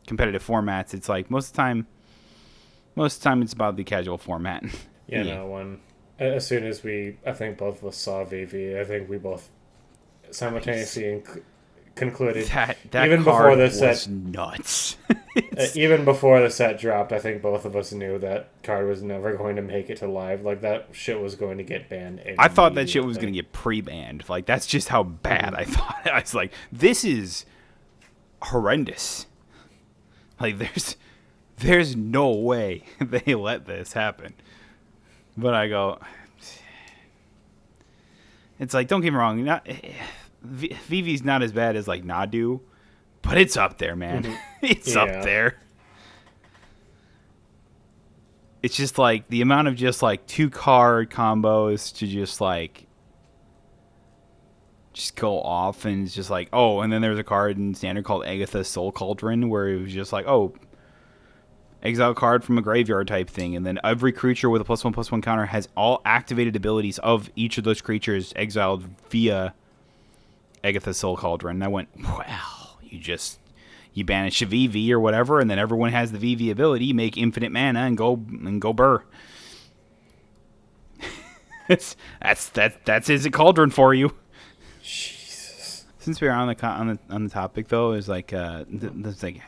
competitive formats, it's like most of the time it's about the casual format. As soon as I think both of us saw VV, I think we both simultaneously concluded that even card before the was set nuts. Even before the set dropped, I think both of us knew that card was never going to make it to live. Like that shit was going to get banned. I thought that shit was going to get pre-banned. Like that's just how bad I thought. I was like, this is horrendous. Like there's no way they let this happen. But I go, it's like, don't get me wrong, VV's not as bad as like Nadu, but it's up there, man. It's up there. It's just like the amount of just like 2-card combos to just go off, and it's just like, and then there's a card in Standard called Agatha's Soul Cauldron where it was just like, exile card from a graveyard type thing, and then every creature with a +1/+1 counter has all activated abilities of each of those creatures exiled via Agatha's Soul Cauldron. And I went, well, you banish a VV or whatever, and then everyone has the VV ability, make infinite mana and go burr. that's his cauldron for you. Jesus. Since we are on the topic though, is like the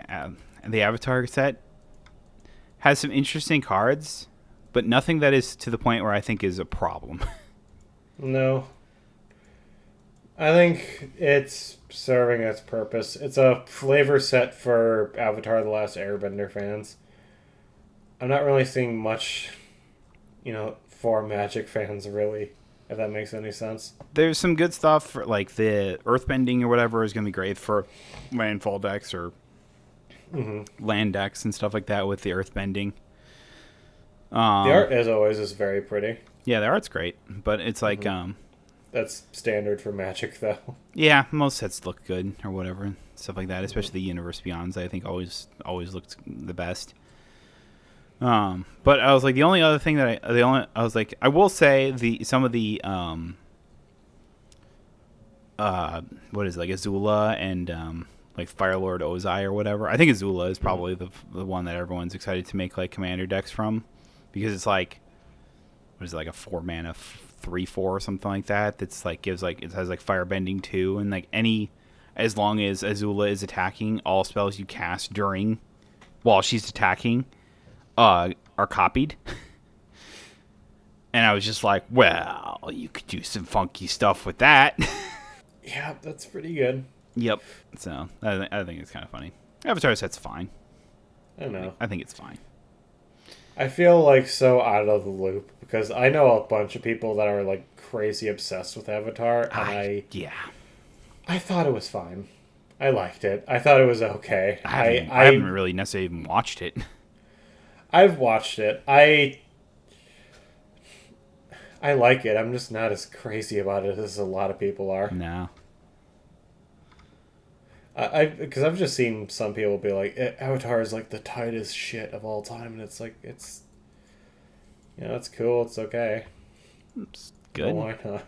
Avatar set has some interesting cards, but nothing that is to the point where I think is a problem. No. I think it's serving its purpose. It's a flavor set for Avatar The Last Airbender fans. I'm not really seeing much, for Magic fans, really, if that makes any sense. There's some good stuff for, like, the Earthbending or whatever is going to be great for landfall decks or land decks and stuff like that with the Earthbending. The art, as always, is very pretty. Yeah, the art's great, but it's like... That's standard for Magic, though. Yeah, most sets look good or whatever, stuff like that. Especially the Universe Beyonds, I think always looked the best. But I was like, the only other thing that I was like, I will say some of the what is it, like Azula and like Firelord Ozai or whatever. I think Azula is probably the one that everyone's excited to make like commander decks from, because it's like, what is it, like a 4-mana 3-4 or something like that. That's like gives like it has like firebending too, and like as long as Azula is attacking, all spells you cast during while she's attacking are copied. And I was just like, well, you could do some funky stuff with that. Yeah, that's pretty good. Yep. So I think it's kind of funny. Avatar set's fine. I don't know. I think it's fine. I feel like so out of the loop because I know a bunch of people that are like crazy obsessed with Avatar, and I thought it was fine. I liked it. I thought it was okay. I haven't really necessarily even watched it. I've watched it. I like it. I'm just not as crazy about it as a lot of people are. No. Because I've just seen some people be like, Avatar is like the tightest shit of all time, and it's like it's cool. It's okay. It's good. Well, why not?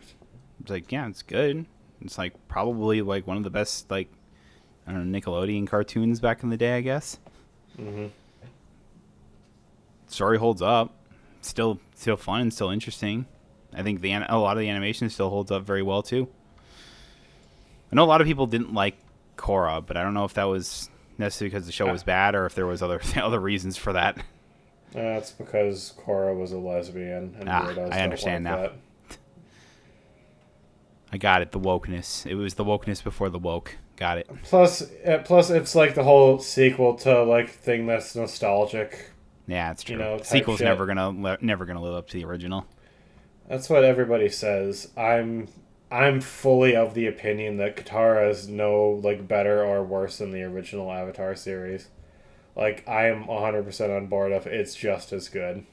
It's like, yeah, it's good. It's like probably like one of the best like I don't know Nickelodeon cartoons back in the day, I guess. Mm-hmm. Story holds up. Still fun and still interesting. I think a lot of the animation still holds up very well too. I know a lot of people didn't like Korra, but I don't know if that was necessarily because the show was bad or if there was other reasons for that. That's because Korra was a lesbian, and I understand now. That. I got it. The wokeness. It was the wokeness before the woke. Got it. Plus, it's like the whole sequel to like thing that's nostalgic. Yeah, it's true. Sequel's never gonna live up to the original. That's what everybody says. I'm fully of the opinion that Katara is no like better or worse than the original Avatar series. Like I am 100% on board of it's just as good,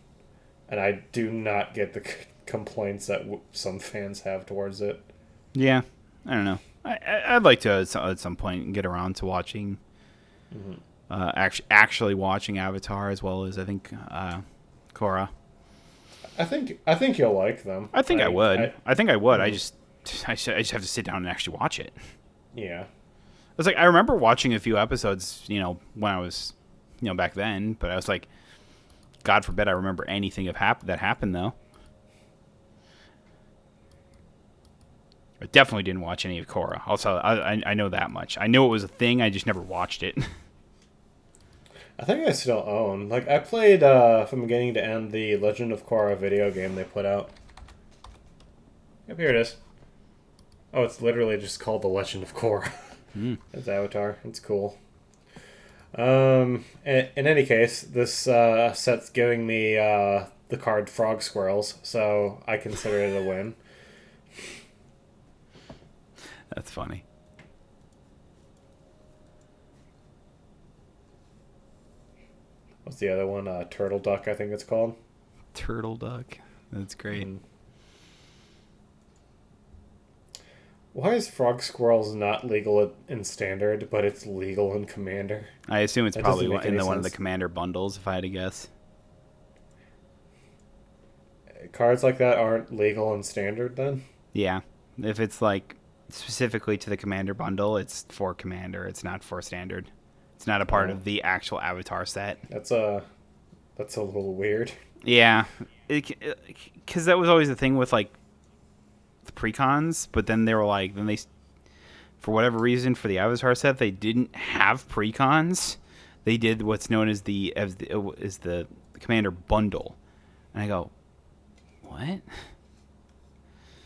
and I do not get the complaints that some fans have towards it. Yeah, I don't know. I'd like to at some point get around to watching, actually watching Avatar as well as I think Korra. I think you'll like them. I think I would. I just have to sit down and actually watch it. Yeah. It's like I remember watching a few episodes, when I was, back then. But I was like, God forbid I remember anything that happened though. I definitely didn't watch any of Korra. Also, I know that much. I know it was a thing. I just never watched it. I think I still own. Like, I played from beginning to end the Legend of Korra video game they put out. Yep, here it is. Oh, it's literally just called The Legend of Korra. It's Avatar. It's cool. In any case, this set's giving me the card Frog Squirrels, so I consider it a win. That's funny. What's the other one? Turtle Duck, I think it's called. Turtle Duck. That's great. Why is Frog Squirrels not legal in Standard, but it's legal in Commander? I assume it's probably one of the Commander bundles, if I had to guess. Cards like that aren't legal in Standard, then? Yeah. If it's like specifically to the Commander bundle, it's for Commander. It's not for Standard. It's not a part of the actual Avatar set. That's a little weird. Yeah, because that was always the thing with like the precons. But then they were like, for whatever reason, for the Avatar set, they didn't have precons. They did what's known as the Commander bundle, and I go, what?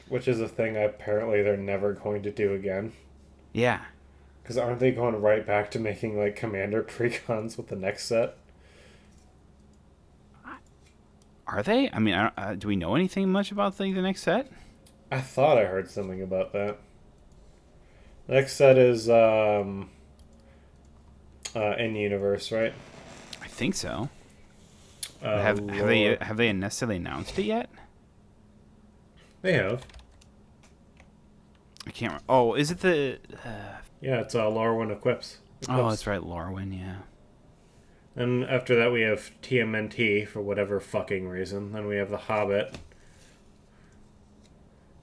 Which is a thing apparently they're never going to do again. Yeah. Because aren't they going right back to making like Commander precons with the next set? Are they? I mean, do we know anything much about the next set? I thought I heard something about that. The next set is in universe, right? I think so. Have they necessarily announced it yet? They have. I can't remember. Oh, is it the... Yeah, it's Lorwyn Equips. Oh, that's right, Lorwyn, yeah. And after that we have TMNT, for whatever fucking reason. Then we have The Hobbit.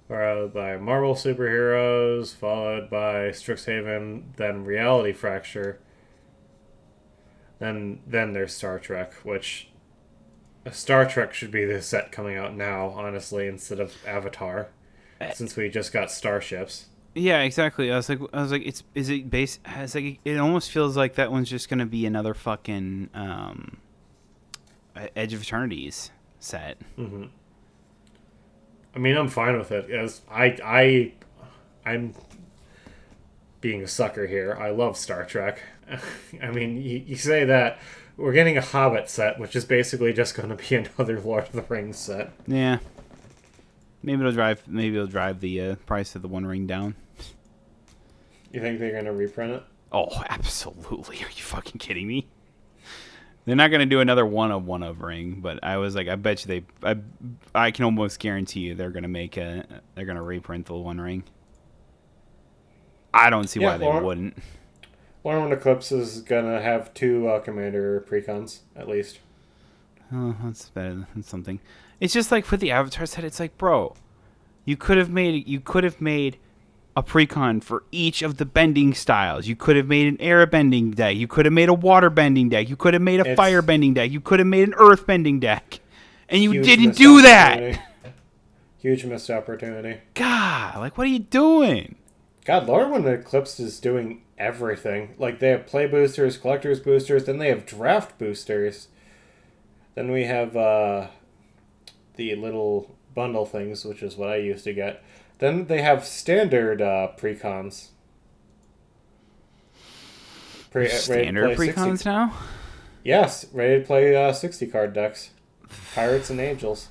Followed by Marvel Superheroes, followed by Strixhaven, then Reality Fracture. Then there's Star Trek, which Star Trek should be the set coming out now, honestly, instead of Avatar, since we just got starships. Yeah, exactly. I was like, is it based? It's like it almost feels like that one's just gonna be another fucking Edge of Eternities set. Mm-hmm. I mean, I'm fine with it. As I'm being a sucker here. I love Star Trek. I mean, you say that we're getting a Hobbit set, which is basically just going to be another Lord of the Rings set. Yeah. Maybe it'll drive the price of the One Ring down. You think they're going to reprint it? Oh, absolutely. Are you fucking kidding me? They're not going to do another one of ring, but I was like, I bet you I can almost guarantee you they're going to reprint the One Ring. I don't see why they wouldn't. Lorwyn Eclipse is going to have 2 Commander precons, at least. Oh, that's better than something. It's just like for the Avatar set, it's like, bro, you could have made a precon for each of the bending styles. You could have made an air bending deck. You could have made a water bending deck. You could have made a fire bending deck. You could have made an earth bending deck. And you didn't do that. Huge missed opportunity. God, like, what are you doing? God, Lorwyn Eclipse is doing everything. Like, they have play boosters, collector's boosters, then they have draft boosters. Then we have the little bundle things, which is what I used to get. Then they have standard precons. Standard precons 60. Now? Yes, ready to play 60 card decks. Pirates and Angels.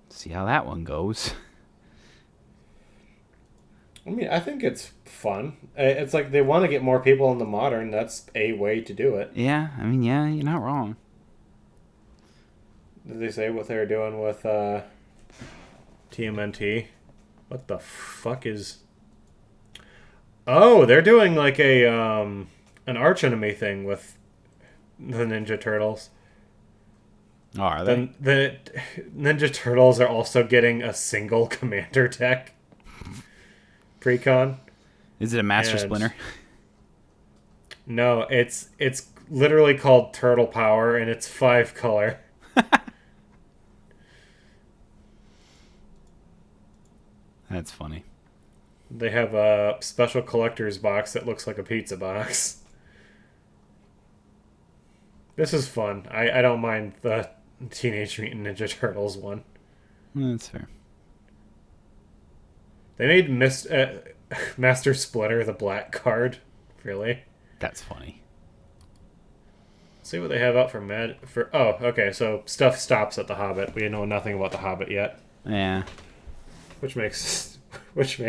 See how that one goes. I mean, I think it's fun. It's like they want to get more people into Modern. That's a way to do it. Yeah, I mean, yeah, you're not wrong. Did they say what they were doing with TMNT? What the fuck is... Oh, they're doing like an archenemy thing with the Ninja Turtles. Oh, are they? The Ninja Turtles are also getting a single commander deck. Precon. Is it a Master Splinter? No, it's literally called Turtle Power, and it's 5 color. That's funny. They have a special collector's box that looks like a pizza box. This is fun. I don't mind the Teenage Mutant Ninja Turtles one. That's fair. They made Master Splinter the black card. Really? That's funny. Let's see what they have out for. Oh, okay. So stuff stops at the Hobbit. We know nothing about the Hobbit yet. Yeah. Which makes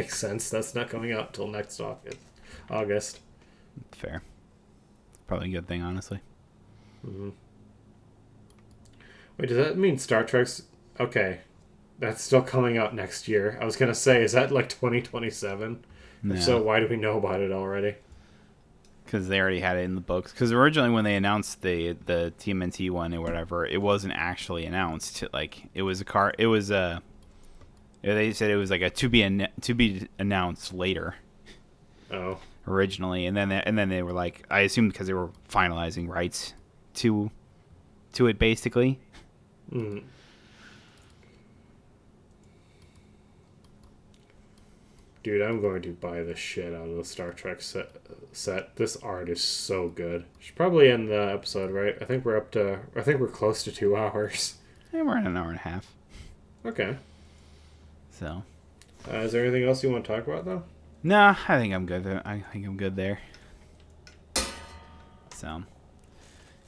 sense. That's not coming out until next August. Fair. Probably a good thing, honestly. Mm-hmm. Wait, does that mean Star Trek's... Okay. That's still coming out next year. I was going to say, is that like 2027? No. If so, why do we know about it already? Because they already had it in the books. Because originally when they announced the TMNT one or whatever, it wasn't actually announced. Like, it was a car... It was a... They said it was like a to be announced later. Oh. Originally, and then they were like, I assumed because they were finalizing rights to it, basically. Mm. Dude, I'm going to buy the shit out of the Star Trek set. This art is so good. Should probably end the episode, right? I think we're close to 2 hours. Yeah, we're at an hour and a half. Okay. So. Is there anything else you want to talk about, though? Nah, I think I'm good. I think I'm good there. So,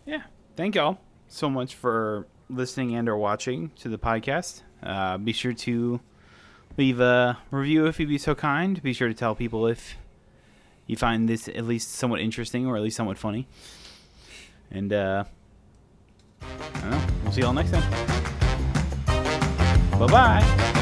yeah. Thank y'all so much for listening and or watching to the podcast. Be sure to leave a review if you'd be so kind. Be sure to tell people if you find this at least somewhat interesting or at least somewhat funny. And, I don't know. We'll see y'all next time. Bye-bye.